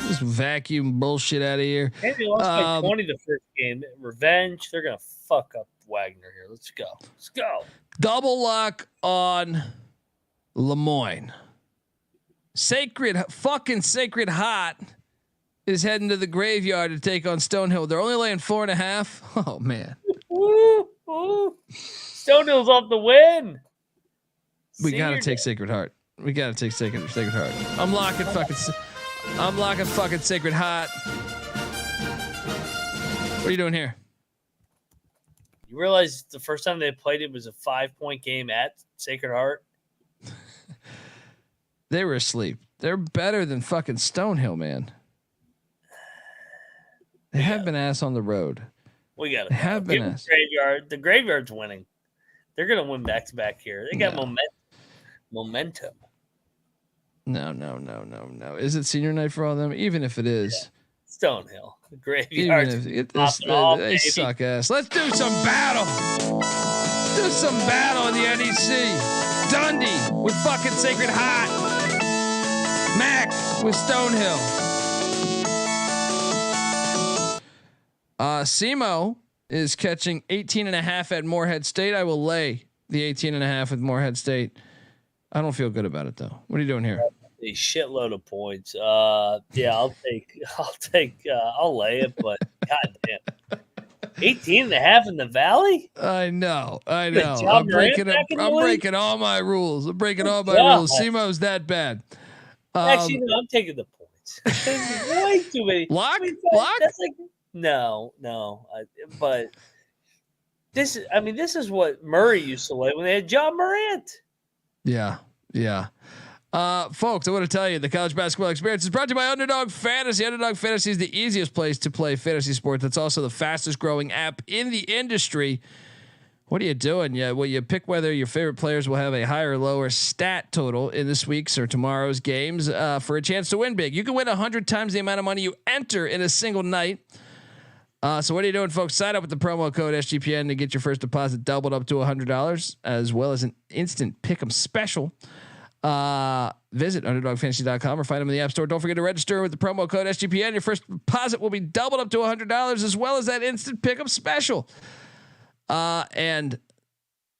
Just vacuum bullshit out of here. Maybe lost by 20 the first game. Revenge. They're gonna fuck up Wagner here. Let's go. Double lock on Lemoyne. Sacred Hot is heading to the graveyard to take on Stonehill. They're only laying 4.5. Oh man. Ooh. Stonehill's off the win. We gotta take Sacred Heart. We gotta take Sacred Heart. I'm locking fucking Sacred Hot. What are you doing here? You realize the first time they played it was a 5-point game at Sacred Heart? They were asleep. They're better than fucking Stonehill, man. They have been ass on the road. We got to have been ass. Graveyard. The Graveyard's winning. They're gonna win back to back here. They got momentum. No. Is it senior night for all of them? Even if it is, Stonehill, the Graveyard. They suck ass. Let's do some battle. Do some battle in the NEC. Dundee with fucking Sacred Hot. Mac with Stonehill. Simo is catching 18.5 at Morehead State. I will lay the 18.5 with Morehead State. I don't feel good about it though. What are you doing here? A shitload of points. Yeah, I'll lay it, but goddamn. 18.5 in the Valley? I know. I'm breaking all my rules. Simo's that bad. Actually, no, I'm taking the points. Way too many. Lock? That's like no. But this is what Murray used to lay when they had John Morant. Yeah. Folks, I want to tell you the college basketball experience is brought to you by Underdog Fantasy. Underdog Fantasy is the easiest place to play fantasy sports. That's also the fastest growing app in the industry. What are you doing? You pick whether your favorite players will have a higher or lower stat total in this week's or tomorrow's games for a chance to win big. You can win 100 times the amount of money you enter in a single night. So what are you doing, folks? Sign up with the promo code SGPN to get your first deposit doubled up to $100, as well as an instant pick'em special. Visit underdogfantasy.com or find them in the App Store. Don't forget to register with the promo code SGPN. Your first deposit will be doubled up to $100, as well as that instant pick'em special. And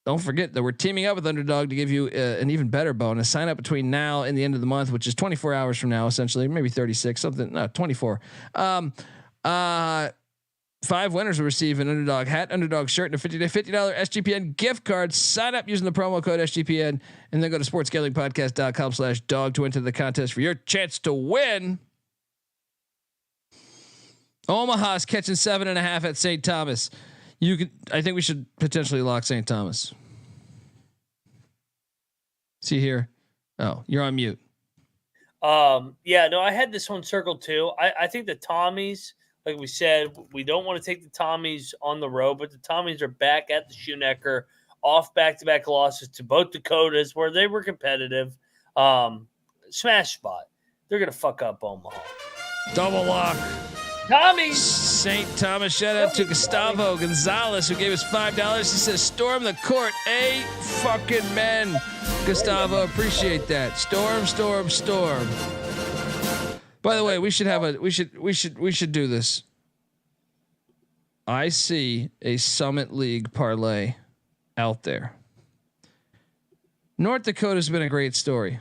don't forget that we're teaming up with Underdog to give you an even better bonus. Sign up between now and the end of the month, which is 24 hours from now, essentially, maybe 36, 24. 5 winners will receive an Underdog hat, Underdog shirt, and a $50 SGPN gift card. Sign up using the promo code SGPN, and then go to sportsgamblingpodcast.com/dog to enter the contest for your chance to win. Omaha's catching 7.5 at St. Thomas. I think we should potentially lock St. Thomas. See here. Oh, you're on mute. Yeah, no, I had this one circled too. I think the Tommies, like we said, we don't want to take the Tommies on the road, but the Tommies are back at the Schoenecker, off back-to-back losses to both Dakotas where they were competitive. Smash spot. They're going to fuck up Omaha. Double lock. Tommy. St. Thomas. Shout out to Gustavo Gonzalez, who gave us $5. He says, storm the court. Fucking men. Gustavo, appreciate that. Storm. By the way, we should do this. I see a Summit League parlay out there. North Dakota's been a great story.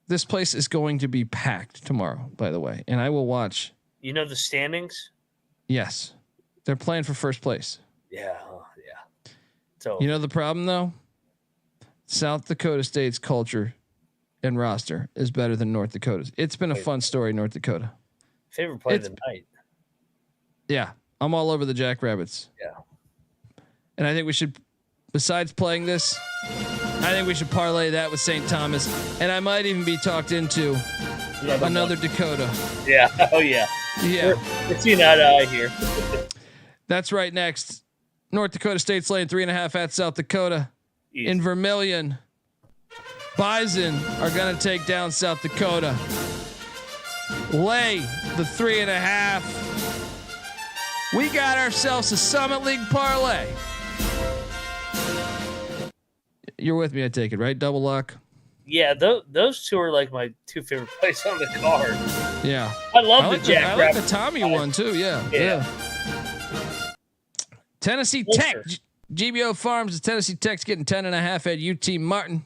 This place is going to be packed tomorrow, by the way, and I will watch. You know the standings? Yes. They're playing for first place. Yeah. So you know the problem though? South Dakota State's culture and roster is better than North Dakota's. It's been a fun story, North Dakota. Favorite play of the night. Yeah. I'm all over the Jackrabbits. Yeah. And I think we should, besides playing this, I think we should parlay that with St. Thomas. And I might even be talked into another Dakota. Yeah. Oh yeah. Yeah. We're seeing eye to eye here. That's right. Next, North Dakota State's laying 3.5 at South Dakota. Easy. In Vermilion. Bison are going to take down South Dakota. Lay the 3.5. We got ourselves a Summit League parlay. You're with me, I take it, right? Double lock. Yeah, those two are like my two favorite plays on the card. Yeah. I love the Jack I like the Tommy one too. Yeah. Tennessee Tech. GBO Farms. Tennessee Tech's getting 10.5 at UT Martin.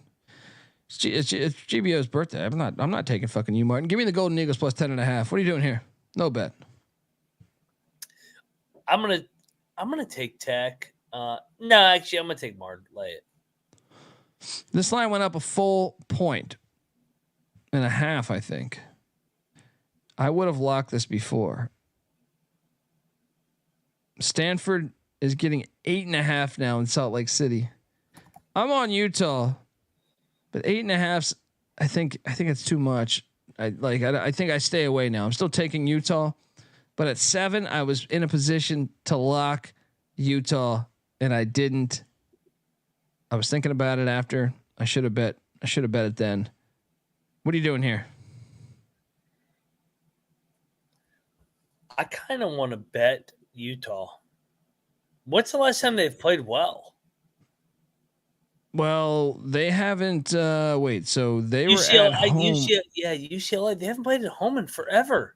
It's GBO's birthday. I'm not taking fucking you, Martin. Give me the Golden Eagles plus 10.5. What are you doing here? No bet. I'm gonna take Tech. No, actually, I'm gonna take Martin. Lay it. This line went up a full 1.5. I think. I would have locked this before. Stanford is getting 8.5 now in Salt Lake City. I'm on Utah, but 8.5. I think it's too much. I think I stay away now. I'm still taking Utah, but at 7, I was in a position to lock Utah, and I didn't. I was thinking about it after. I should have bet it then. What are you doing here? I kind of want to bet Utah. What's the last time they've played well? Well, they haven't. Wait, so they UCLA, were at home. UCLA. They haven't played at home in forever.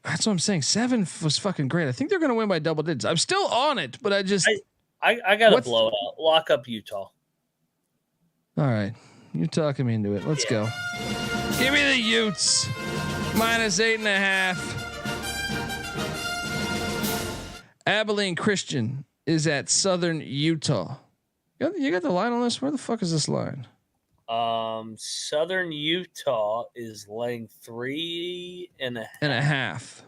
That's what I'm saying. 7 was fucking great. I think they're going to win by double digits. I'm still on it, but I got to blow it out. Lock up Utah. All right. You're talking me into it. Let's go. Give me the Utes. Minus 8.5. Abilene Christian is at Southern Utah. You got the line on this? Where the fuck is this line? Southern Utah is laying 3.5.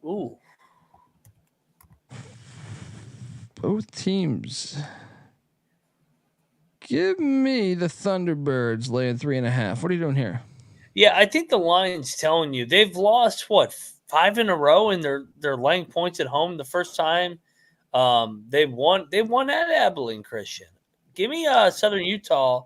Ooh. Both teams. Give me the Thunderbirds laying 3.5. What are you doing here? Yeah, I think the line's telling you they've lost 5 in a row, and they're laying points at home the first time. They won at Abilene Christian. Give me Southern Utah.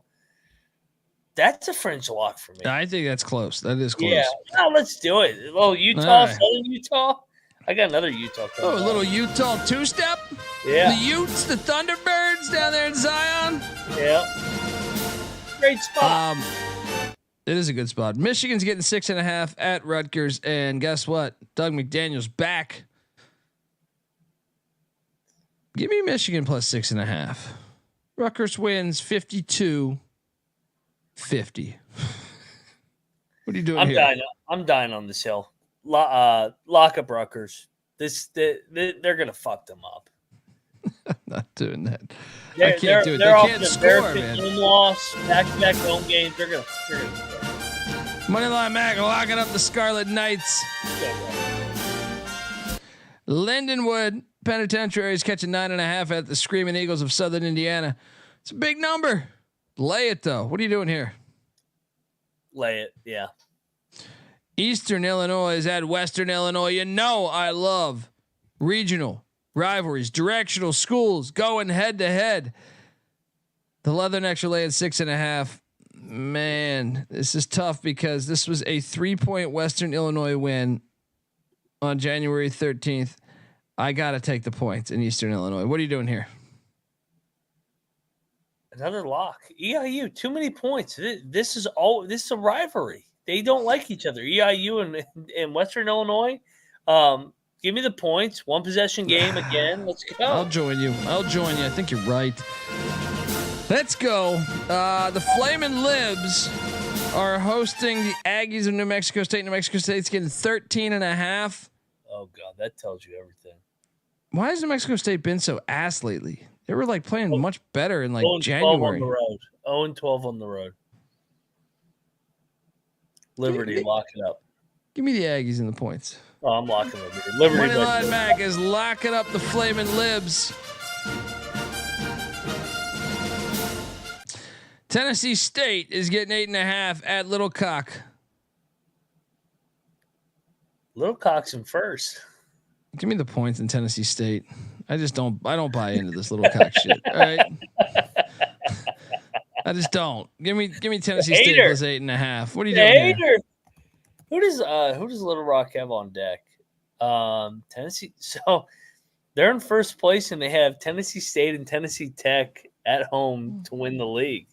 That's a fringe lock for me. I think that's close. That is close. Yeah, no, let's do it. Oh, Utah, right. Southern Utah. I got another Utah. A little Utah 2-step. Yeah. The Utes, the Thunderbirds down there in Zion. Yeah. Great spot. It is a good spot. Michigan's getting 6.5 at Rutgers, and guess what? Doug McDaniel's back. Give me Michigan plus 6.5. Rutgers wins 52-50. What are you doing here? I'm dying on this hill. Lock up Rutgers. They're gonna fuck them up. I'm not doing that. I can't do it. They can't score, man. Home loss, back-to-back home games. They're gonna Moneyline Mac locking up the Scarlet Knights. Lindenwood Penitentiary is catching 9.5 at the Screaming Eagles of Southern Indiana. It's a big number. Lay it though. What are you doing here? Lay it, yeah. Eastern Illinois is at Western Illinois. You know I love regional rivalries, directional schools going head to head. The Leathernecks are laying 6.5. Man, this is tough because this was a 3-point Western Illinois win on January 13th. I got to take the points in Eastern Illinois. What are you doing here? Another lock. EIU, too many points. This is a rivalry. They don't like each other. EIU and Western Illinois. Give me the points. One possession game again. Let's go. I'll join you. I think you're right. Let's go. The Flamin' Libs are hosting the Aggies of New Mexico State. New Mexico State's getting 13.5. Oh God, that tells you everything. Why has New Mexico State been so ass lately? They were like playing much better in like 0-12 January. on the road. 0-12 on the road. Liberty, lock it up. Give me the Aggies in the points. Oh, I'm locking Liberty. Moneyline Mac is locking up the Flamin' Libs. Tennessee State is getting 8.5 at Little Cock. Little Cock's in first. Give me the points in Tennessee State. I don't buy into this Little Cock shit. All right. I just don't. Give me Tennessee State plus 8.5. What are you doing here? Who does Little Rock have on deck? Tennessee. So they're in first place, and they have Tennessee State and Tennessee Tech at home to win the league.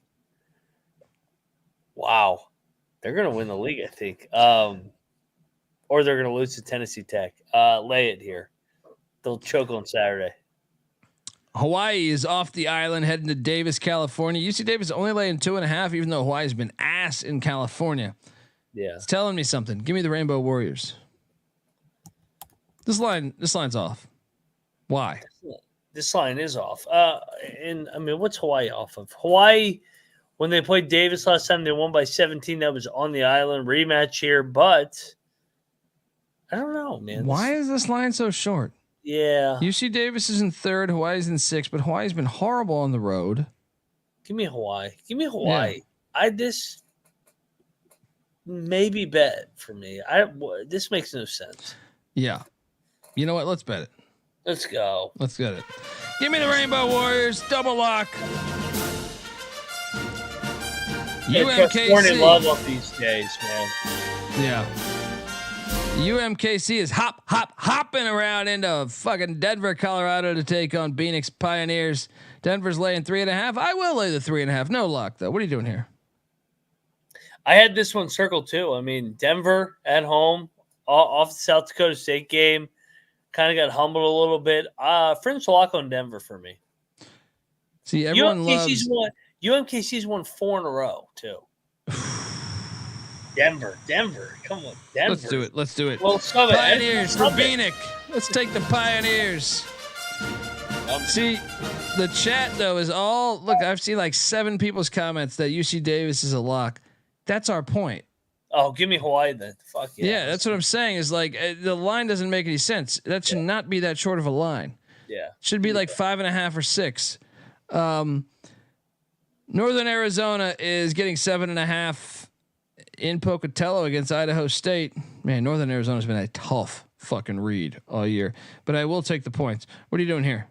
Wow. They're going to win the league, I think. Or they're going to lose to Tennessee Tech. Lay it here. They'll choke on Saturday. Hawaii is off the island heading to Davis, California. UC Davis only laying 2.5, even though Hawaii's been ass in California. Yeah. It's telling me something. Give me the Rainbow Warriors. This line's off. Why? This line is off. And I mean, what's Hawaii off of? Hawaii, when they played Davis last time, they won by 17. That was on the island. Rematch here, but I don't know, man. Why is this line so short? Yeah. UC Davis is in 3rd. Hawaii's in 6th, but Hawaii's been horrible on the road. Give me Hawaii. Yeah. This maybe bet for me. This makes no sense. Yeah. You know what? Let's bet it. Let's go. Let's get it. Give me the Rainbow Warriors. Double lock. UMKC. Love on these days, man. Yeah. UMKC is hopping around into fucking Denver, Colorado to take on Phoenix Pioneers. Denver's laying 3.5. I will lay the 3.5. No lock though. What are you doing here? I had this one circled too. I mean, Denver at home off the South Dakota State game. Kind of got humbled a little bit. Fringe lock on Denver for me. See, everyone loves UMKC's won 4 in a row too. Denver, come on, Denver. Let's do it. Well, Pioneers for Phoenix. Let's take the Pioneers. See, the chat though is all look. I've seen like 7 people's comments that UC Davis is a lock. That's our point. Oh, give me Hawaii then. Fuck yeah. Yeah, that's what I'm saying. Is like the line doesn't make any sense. That should not be that short of a line. Yeah, should be like 5.5 or 6. Northern Arizona is getting 7.5 in Pocatello against Idaho State. Man, Northern Arizona's been a tough fucking read all year, but I will take the points. What are you doing here?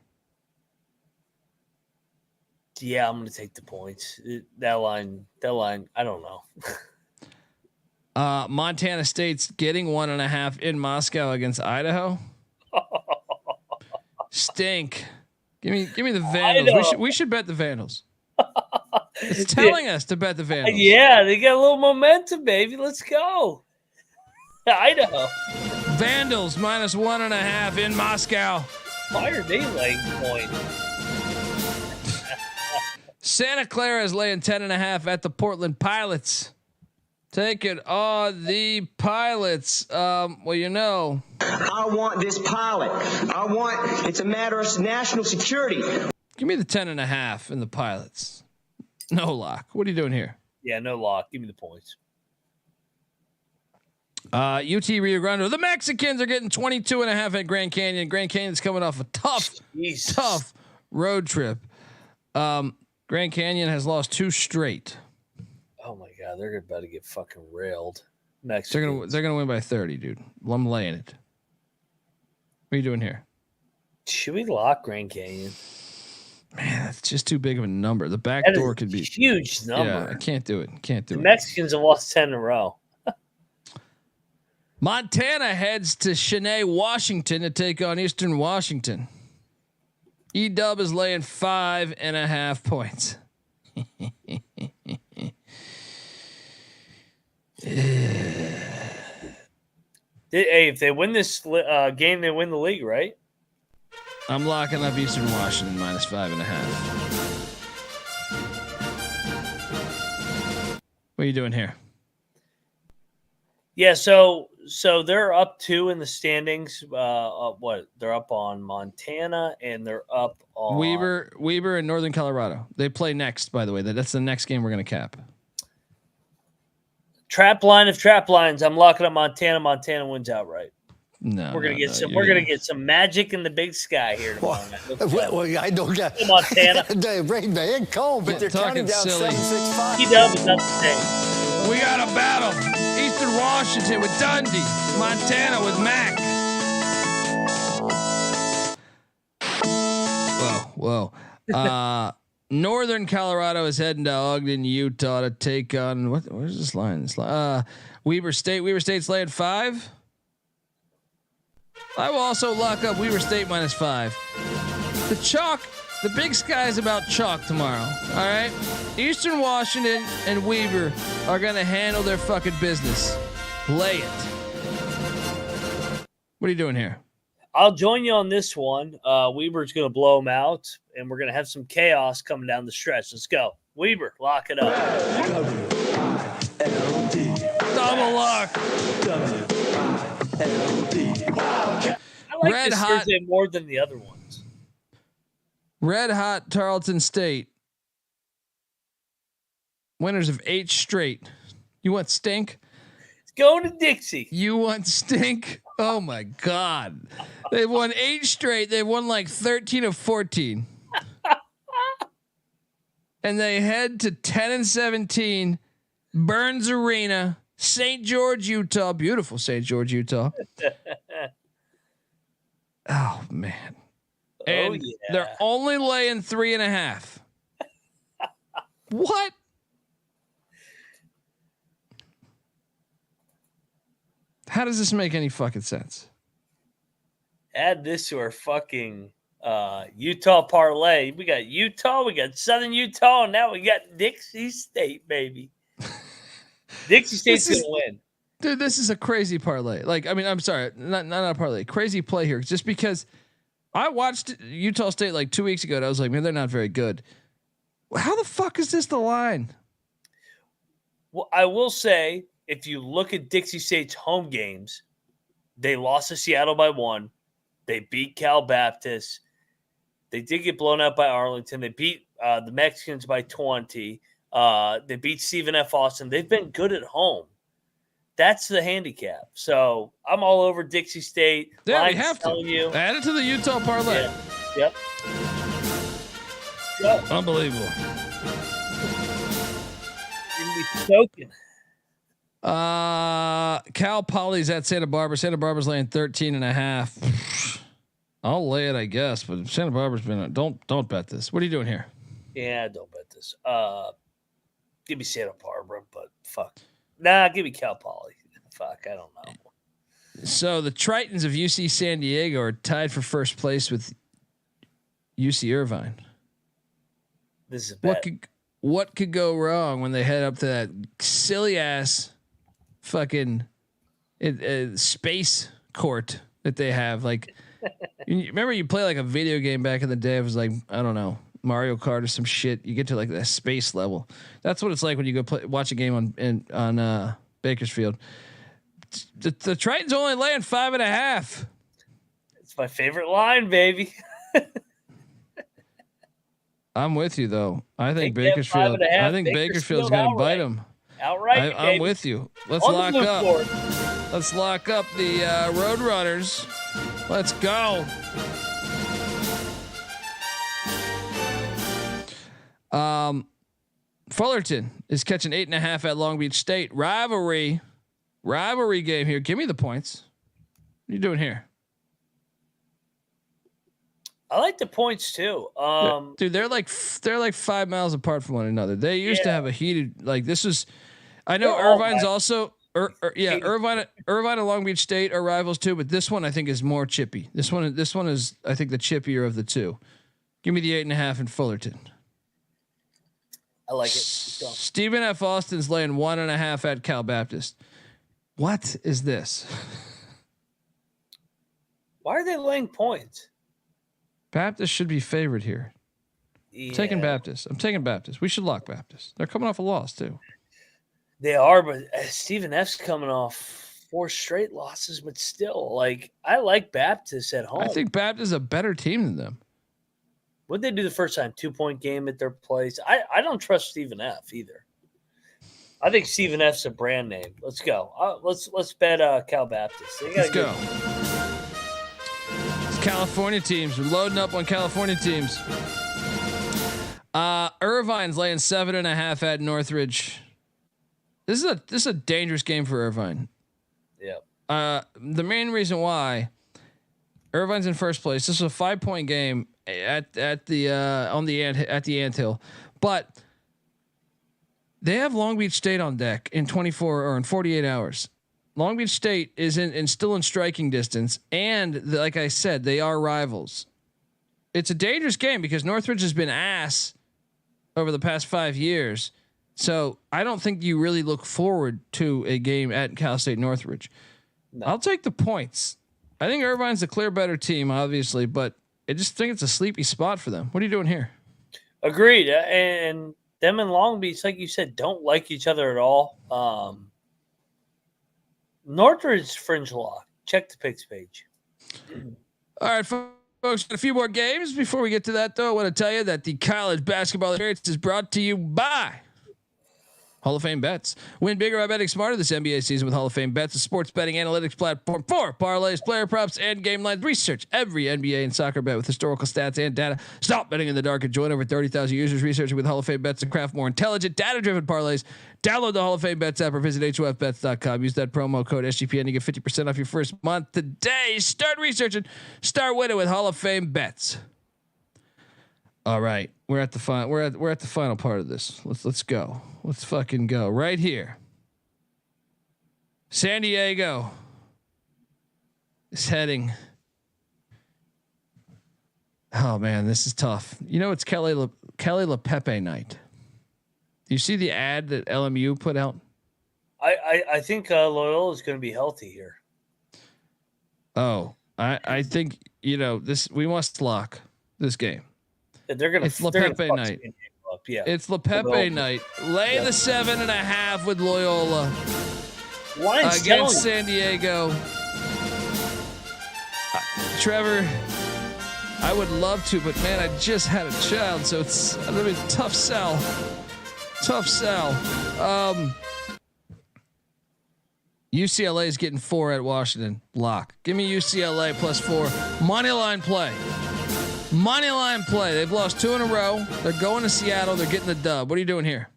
Yeah, I'm going to take the points. That line, I don't know. Montana State's getting 1.5 in Moscow against Idaho. Stink. Give me the Vandals. We should bet the Vandals. It's telling us to bet the Vandals. Yeah, they got a little momentum, baby. Let's go. Idaho. Vandals minus 1.5 in Moscow. Why are they laying point? Santa Clara is laying 10.5 at the Portland Pilots. Take it on the Pilots. Well, you know. I want this pilot. It's a matter of national security. Give me the 10.5 in the Pilots. No lock. What are you doing here? Yeah, no lock. Give me the points. UT Rio Grande. The Mexicans are getting 22.5 at Grand Canyon. Grand Canyon's coming off a tough road trip. Grand Canyon has lost 2 straight. Oh my God, they're about to get fucking railed. Mexicans. They're gonna win by 30, dude. I'm laying it. What are you doing here? Should we lock Grand Canyon? Man, that's just too big of a number. The back door could be huge number. Yeah, I can't do it. The Mexicans have lost 10 in a row. Montana heads to Cheney, Washington to take on Eastern Washington. E-Dub is laying 5.5 points. Hey, if they win this game, they win the league, right? I'm locking up Eastern Washington minus 5.5. What are you doing here? Yeah, so they're up 2 in the standings. What? They're up on Montana and they're up on Weber and Northern Colorado. They play next, by the way. That's the next game we're going to cap. Trap line of trap lines. I'm locking up Montana. Montana wins outright. No, we're gonna get some. We're gonna get some magic in the big sky here tomorrow. Well, I don't get Montana. They rain man cold, but they're counting down 7-6-5. He does, but not the same. We got a battle. Eastern Washington with Dundee, Montana with Mac. Whoa. Northern Colorado is heading to Ogden, Utah to take on where's this line? Weber State. Weber State's laying 5. I will also lock up Weber State minus 5. The chalk The Big Sky is about chalk tomorrow. All right. Eastern Washington and Weber are gonna handle their fucking business. Lay it. What are you doing here? I'll join you on this one. Weber's going to blow him out, and we're going to have some chaos coming down the stretch. Let's go. Weber, lock it up. Double lock. I like Red this hot. Thursday more than the other ones. Red hot Tarleton State. Winners of 8 straight. You want stink? It's going to Dixie. You want stink? Oh my God. They've won 8 straight. They've won like 13 of 14. And they head to 10-17 Burns Arena, St. George, Utah. Beautiful St. George, Utah. Oh man. And they're only laying 3.5. What? How does this make any fucking sense? Add this to our fucking Utah parlay. We got Utah, we got Southern Utah, and now we got Dixie State, baby. Dixie State's going to win. Dude, this is a crazy parlay. Like, I mean, I'm sorry, not a parlay. Crazy play here. Just because I watched Utah State like 2 weeks ago, and I was like, man, they're not very good. How the fuck is this the line? Well, I will say, if you look at Dixie State's home games, they lost to Seattle by 1. They beat Cal Baptist. They did get blown out by Arlington. They beat the Mexicans by 20. They beat Stephen F. Austin. They've been good at home. That's the handicap. So I'm all over Dixie State. Yeah, we have to. You. Add it to the Utah parlay. Yeah. Yep. Unbelievable. You're gonna be soaking. Cal Poly's at Santa Barbara. Santa Barbara's laying 13.5. I'll lay it, I guess, but Santa Barbara's been don't bet this. What are you doing here? Yeah, don't bet this. Give me Santa Barbara, but fuck. Nah, give me Cal Poly. Fuck, I don't know. So the Tritons of UC San Diego are tied for first place with UC Irvine. This is bad. What could go wrong when they head up to that silly ass fucking space court that they have? Like, remember you play like a video game back in the day? It was like, I don't know, Mario Kart or some shit. You get to like that space level. That's what it's like when you go watch a game on Bakersfield. The Tritons only laying 5.5. It's my favorite line, baby. I'm with you though. I think Bakersfield. I think Bakersfield's going to bite them outright. I'm with you. Let's lock up. Let's lock up the Roadrunners. Let's go. Fullerton is catching 8.5 at Long Beach State. Rivalry game here. Give me the points. What are you doing here? I like the points too. Dude, they're like 5 miles apart from one another. They used to have a heated, like, this was, I know Irvine's also, Irvine and Long Beach State are rivals too, but this one I think is more chippy. This one is, I think, the chippier of the two. Give me the 8.5 in Fullerton. I like it. Stephen F. Austin's laying 1.5 at Cal Baptist. What is this? Why are they laying points? Baptist should be favored here. Yeah. I'm taking Baptist. We should lock Baptist. They're coming off a loss too. They are, but Stephen F's coming off 4 straight losses, but still, like, I like Baptist at home. I think Baptist is a better team than them. What'd they do the first time? 2-point game at their place. I don't trust Stephen F either. I think Stephen F's a brand name. Let's go. Let's bet Cal Baptist. Let's go. It's California teams. We're loading up on California teams. Irvine's laying 7.5 at Northridge. This is a dangerous game for Irvine. Yeah. The main reason why Irvine's in first place. This is a 5-point game at the Anthill, but they have Long Beach State on deck in 24 or in 48 hours. Long Beach State is still in striking distance, and like I said, they are rivals. it's a dangerous game because Northridge has been ass over the past 5 years. So I don't think you really look forward to a game at Cal State Northridge. No. I'll take the points. I think Irvine's a clear better team, obviously, but I just think it's a sleepy spot for them. What are you doing here? Agreed. And them and Long Beach, like you said, don't like each other at all. Northridge fringe lock. Check the picks page. All right, folks, a few more games. Before we get to that, though, I want to tell you that the college basketball experience is brought to you by Hall of Fame Bets. Win bigger by betting smarter this NBA season with Hall of Fame Bets, a sports betting analytics platform for parlays, player props, and game lines. Research every NBA and soccer bet with historical stats and data. Stop betting in the dark and join over 30,000 users researching with Hall of Fame Bets to craft more intelligent, data-driven parlays. Download the Hall of Fame Bets app or visit HOFBets.com. Use that promo code SGPN to get 50% off your first month today. Start researching, start winning with Hall of Fame Bets. All right, we're at the final. We're at the final part of this. Let's go. Let's fucking go right here. San Diego is heading. Oh man, this is tough. You know, it's Kelly LePepe night. Do you see the ad that LMU put out? I think Loyola is going to be healthy here. Oh, I think this. We must lock this game. They're gonna. It's LePepe night. Yeah, it's LePepe night. Lay the 7.5 with Loyola against San Diego. Trevor, I would love to, but man, I just had a child, so it's a little bit tough sell. Tough sell. UCLA is getting 4 at Washington. Lock. Give me UCLA +4. Money line play. Money line play. They've lost 2 in a row. They're going to Seattle. They're getting the dub. What are you doing here?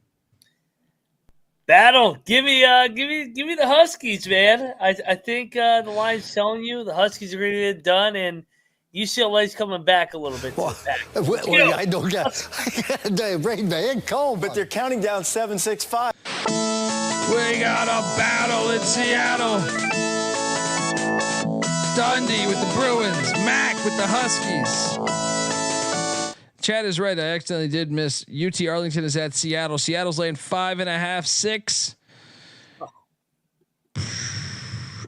Battle. Give me the Huskies, man. I think the line's telling you the Huskies are going to get it done, and UCLA's coming back a little bit. I don't get break man cold, but they're counting down 7-6-5. We got a battle in Seattle. Dundee with the Bruins, Mac with the Huskies. Chad is right. I accidentally did miss. UT Arlington is at Seattle. Seattle's laying 5.5, 6.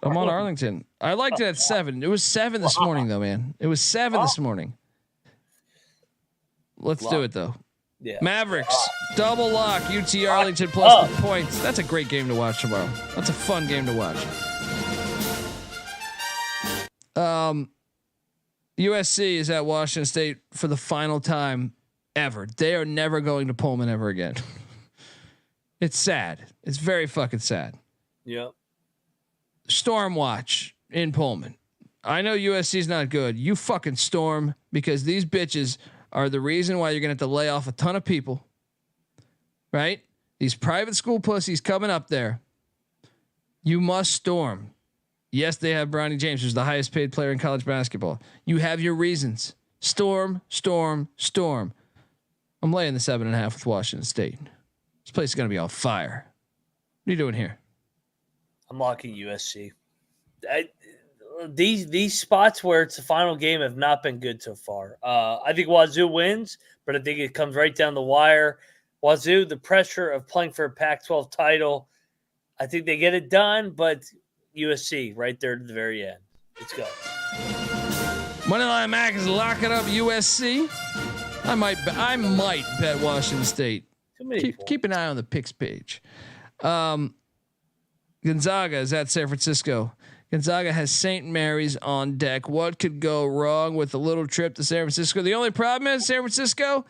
I'm on Arlington. I liked it at 7. It was 7 this morning, though, man. It was 7 this morning. Let's do it, though. Yeah. Mavericks, double lock. UT Arlington plus the points. That's a great game to watch tomorrow. That's a fun game to watch. USC is at Washington State for the final time ever. They are never going to Pullman ever again. It's sad. It's very fucking sad. Yep. Storm watch in Pullman. I know USC is not good. You fucking storm, because these bitches are the reason why you're going to have to lay off a ton of people. Right? These private school pussies coming up there. You must storm. Yes, they have Bronny James, who's the highest paid player in college basketball. You have your reasons. Storm, storm, storm. I'm laying the 7.5 with Washington State. This place is going to be on fire. What are you doing here? I'm locking USC. These spots where it's the final game have not been good so far. I think Wazoo wins, but I think it comes right down the wire. Wazoo, the pressure of playing for a Pac-12 title, I think they get it done, but USC right there to the very end. Let's go. Moneyline Mac is locking up USC. I might bet Washington State. Keep an eye on the picks page. Gonzaga is at San Francisco. Gonzaga has St. Mary's on deck. What could go wrong with a little trip to San Francisco? The only problem is San Francisco,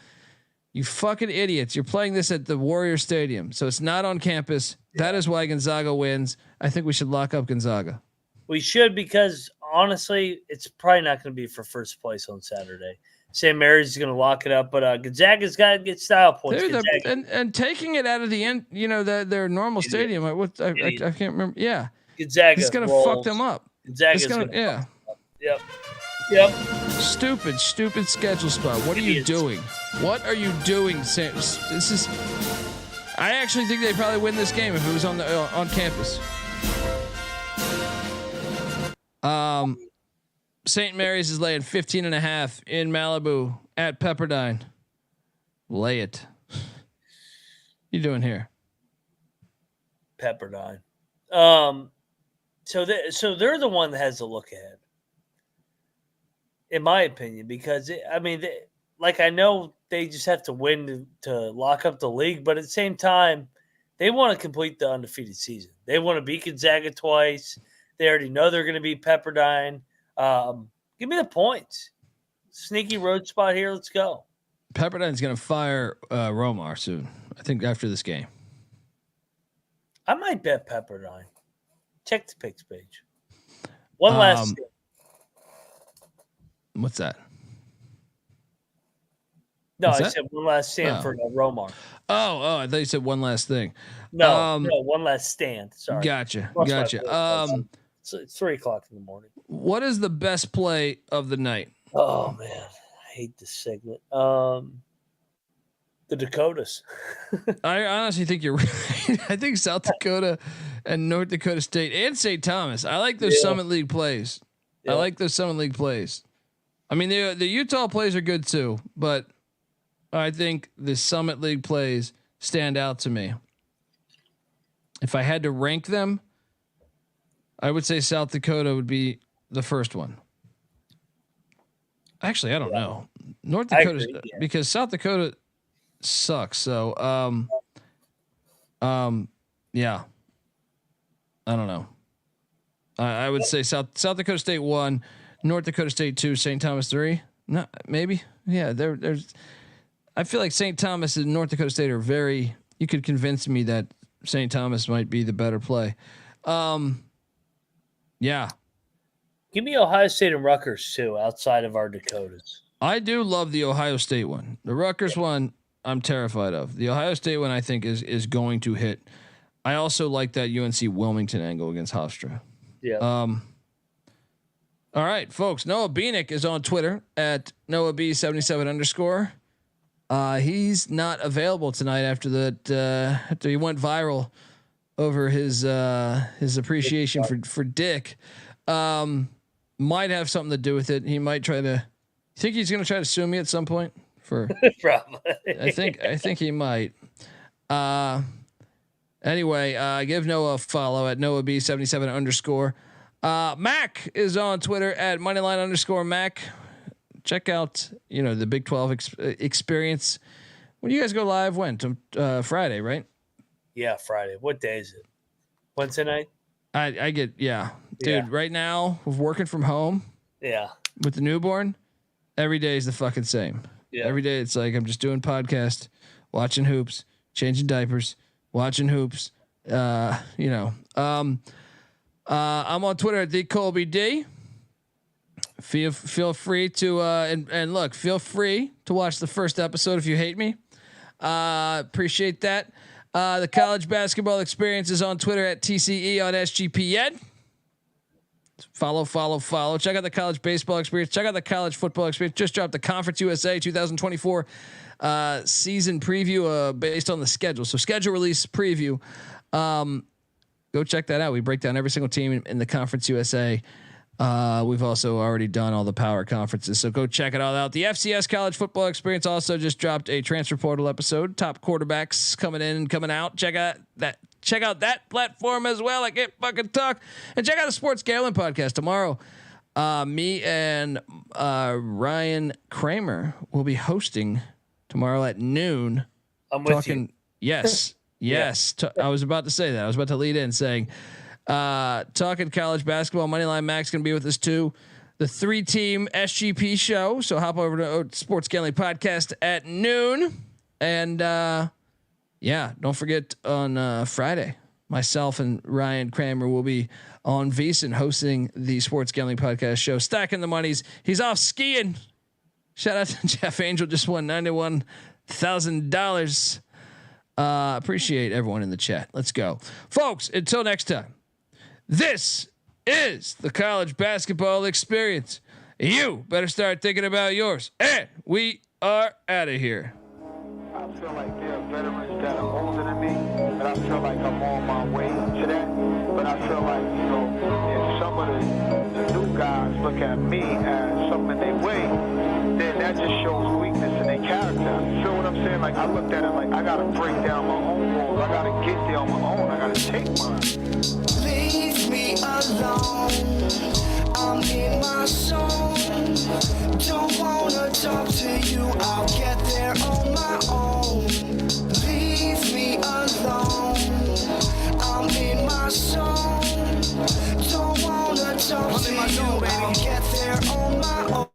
you fucking idiots. You're playing this at the Warrior Stadium, so it's not on campus. Yeah. That is why Gonzaga wins. I think we should lock up Gonzaga. We should, because honestly, it's probably not going to be for first place on Saturday. St. Mary's is going to lock it up, but Gonzaga's got to get style points. Dude, and taking it out of the end, their normal stadium. I can't remember. Yeah, Gonzaga. It's going to fuck them up. Gonzaga's going to. Yeah. Yep. Stupid schedule spot. What are you doing? What are you doing? This is. I actually think they probably win this game if it was on campus. St. Mary's is laying 15.5 in Malibu at Pepperdine. Lay it. You doing here? Pepperdine. So they're the one that has to look ahead, in my opinion, because I know they just have to win to lock up the league, but at the same time, they want to complete the undefeated season. They want to beat Gonzaga twice. They already know they're going to beat Pepperdine. Give me the points. Sneaky road spot here. Let's go. Pepperdine's going to fire Romar soon. I think after this game. I might bet Pepperdine. Check the picks page. One last thing. What's that? No, I said one last stand for Romar. Oh, I thought you said one last thing. No, one last stand. Sorry. Gotcha. It's 3:00 in the morning. What is the best play of the night? Oh man, I hate this segment. The Dakotas. I honestly think you're right. I think South Dakota and North Dakota State and St. Thomas. I like those Summit League plays. I like those Summit League plays. I mean, the Utah plays are good too, but I think the Summit League plays stand out to me. If I had to rank them, I would say South Dakota would be the first one. Actually, I don't know. North Dakota, because South Dakota sucks. So, yeah, I don't know. I would say South Dakota State 1, North Dakota State 2, St. Thomas 3. No, maybe. Yeah, there's. I feel like St. Thomas and North Dakota State are very. You could convince me that St. Thomas might be the better play. Yeah. Give me Ohio State and Rutgers too, outside of our Dakotas. I do love the Ohio State one. The Rutgers one, I'm terrified of. The Ohio State one, I think is going to hit. I also like that UNC Wilmington angle against Hofstra. Yeah. All right, folks. Noah Beanick is on Twitter at NoahB77_. He's not available tonight after he went viral over his appreciation for Dick. Might have something to do with it. He might try to. You think he's going to try to sue me at some point for? Probably. I think he might. Anyway, give Noah a follow at NoahB77_. Mac is on Twitter at Moneyline_Mac. Check out, the Big 12 experience. When do you guys go live? When? Friday, right? Yeah, Friday. What day is it? Wednesday night? I get, dude, right now we're working from home. Yeah. With the newborn, every day is the fucking same. Yeah. Every day it's like I'm just doing podcast, watching hoops, changing diapers, watching hoops. I'm on Twitter at the Colby D. Feel free to and look, feel free to watch the first episode if you hate me. Appreciate that. The college basketball experience is on Twitter at TCE on SGPN. Follow. Check out the college baseball experience. Check out the college football experience. Just dropped the Conference USA 2024 season preview based on the schedule. So schedule release preview. Go check that out. We break down every single team in the Conference USA. We've also already done all the power conferences, so go check it all out. The FCS college football experience also just dropped a transfer portal episode. Top quarterbacks coming in and coming out. Check out that platform as well. I can't fucking talk. And check out the Sports Gambling Podcast tomorrow. Me and Ryan Kramer will be hosting tomorrow at noon. I'm with you. Yes. Yes. I was about to say that. I was about to lead in saying, talking college basketball. Moneyline Mac's going to be with us too. The 3-team SGP show. So hop over to Sports Gambling Podcast at noon. And don't forget on Friday, myself and Ryan Kramer will be on VSiN hosting the Sports Gambling Podcast show. Stacking the monies. He's off skiing. Shout out to Jeff Angel. Just won $91,000. Appreciate everyone in the chat. Let's go, folks. Until next time. This is the college basketball experience. You better start thinking about yours. And we are out of here. I feel like there are veterans that are older than me, and I feel like I'm on my way to that. But I feel like, if some of of the new guys look at me as something they way, then that just shows weakness in their character. You feel what I'm saying? Like, I looked at it like, I gotta break down my own walls. I gotta get there on my own. I gotta take mine. Leave me alone. I'm in my zone. Don't wanna talk to you. I'll get there on my own. Leave me alone. I'm in my zone. Don't wanna talk to you. I'll get there on my own.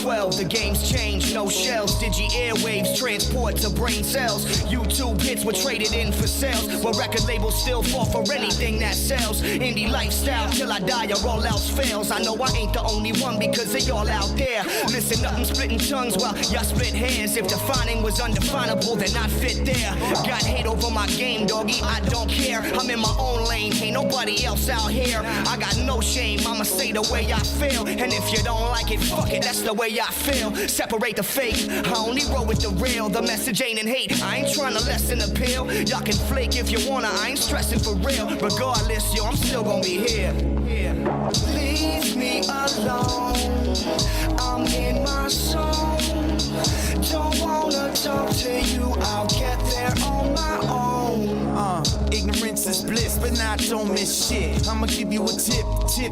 12, the game's changed, no shells, digi airwaves, transport to brain cells. YouTube hits were traded in for sales, but record labels still fall for anything that sells. Indie lifestyle till I die or all else fails. I know I ain't the only one because they all out there. Listen up, I'm splitting tongues while y'all split hairs. If defining was undefinable, then I'd fit there. Got hate over my game, doggy, I don't care. I'm in my own lane, ain't nobody else out here. I got no shame, I'ma say the way I feel. And if you don't like it, fuck it, that's the way I feel. Separate the fake, I only roll with the real. The message ain't in hate, I ain't trying to lessen the pill. Y'all can flake if you wanna, I ain't stressing for real. Regardless, yo, I'm still gonna be here. Leave me alone, I'm in my zone. Don't wanna talk to you, I'll get there on my own. Ignorance is bliss, but not don't miss shit. I'ma give you a tip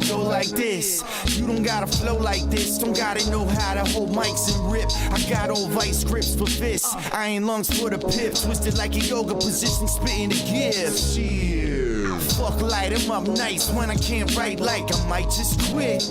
go like this. You don't gotta flow like this, don't gotta know how to hold mics and rip. I got old vice grips for fists, I ain't lungs for the pip. Twisted like a yoga position, spitting the gift. Fuck light, I'm up nice when I can't write like I might just quit.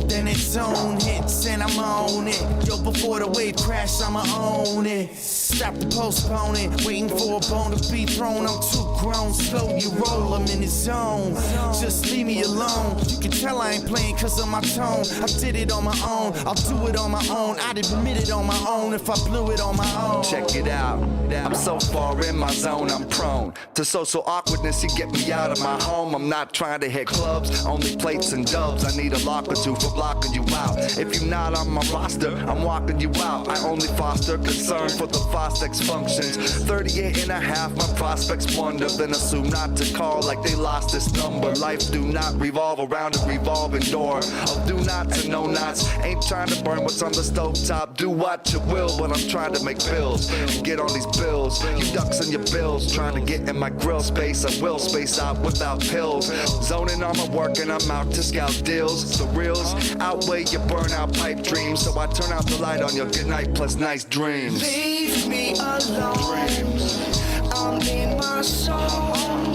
Then it's own hits and I'm on it. Yo, before the wave crash, I'ma own it. Stop the postponing, waiting for a bone to be thrown. I'm too grown, slow you roll, I'm in the zone. Just leave me alone. You can tell I ain't playing cause of my tone. I did it on my own, I'll do it on my own. I'd admit it on my own if I blew it on my own. Check it out, I'm so far in my zone, I'm prone to social awkwardness. You get me out of my home. I'm not trying to hit clubs, only plates and dubs. I need a lock or two for blocking you out. If you're not on my roster, I'm walking you out. I only foster concern for the Fostex functions. 38 and a half, my prospects wonder, then assume not to call like they lost this number. Life do not revolve around a revolving door of do not to no nots. Ain't trying to burn what's on the stovetop. Do what you will, but I'm trying to make bills. Get on these bills, you ducks and your bills. Trying to get in my grill space, I will space out without pills. Zoning on my work and I'm out to scout deals. The reals outweigh your burnout pipe dreams, so I turn out the light on your good night plus nice dreams. Leave me alone, I'm in my zone.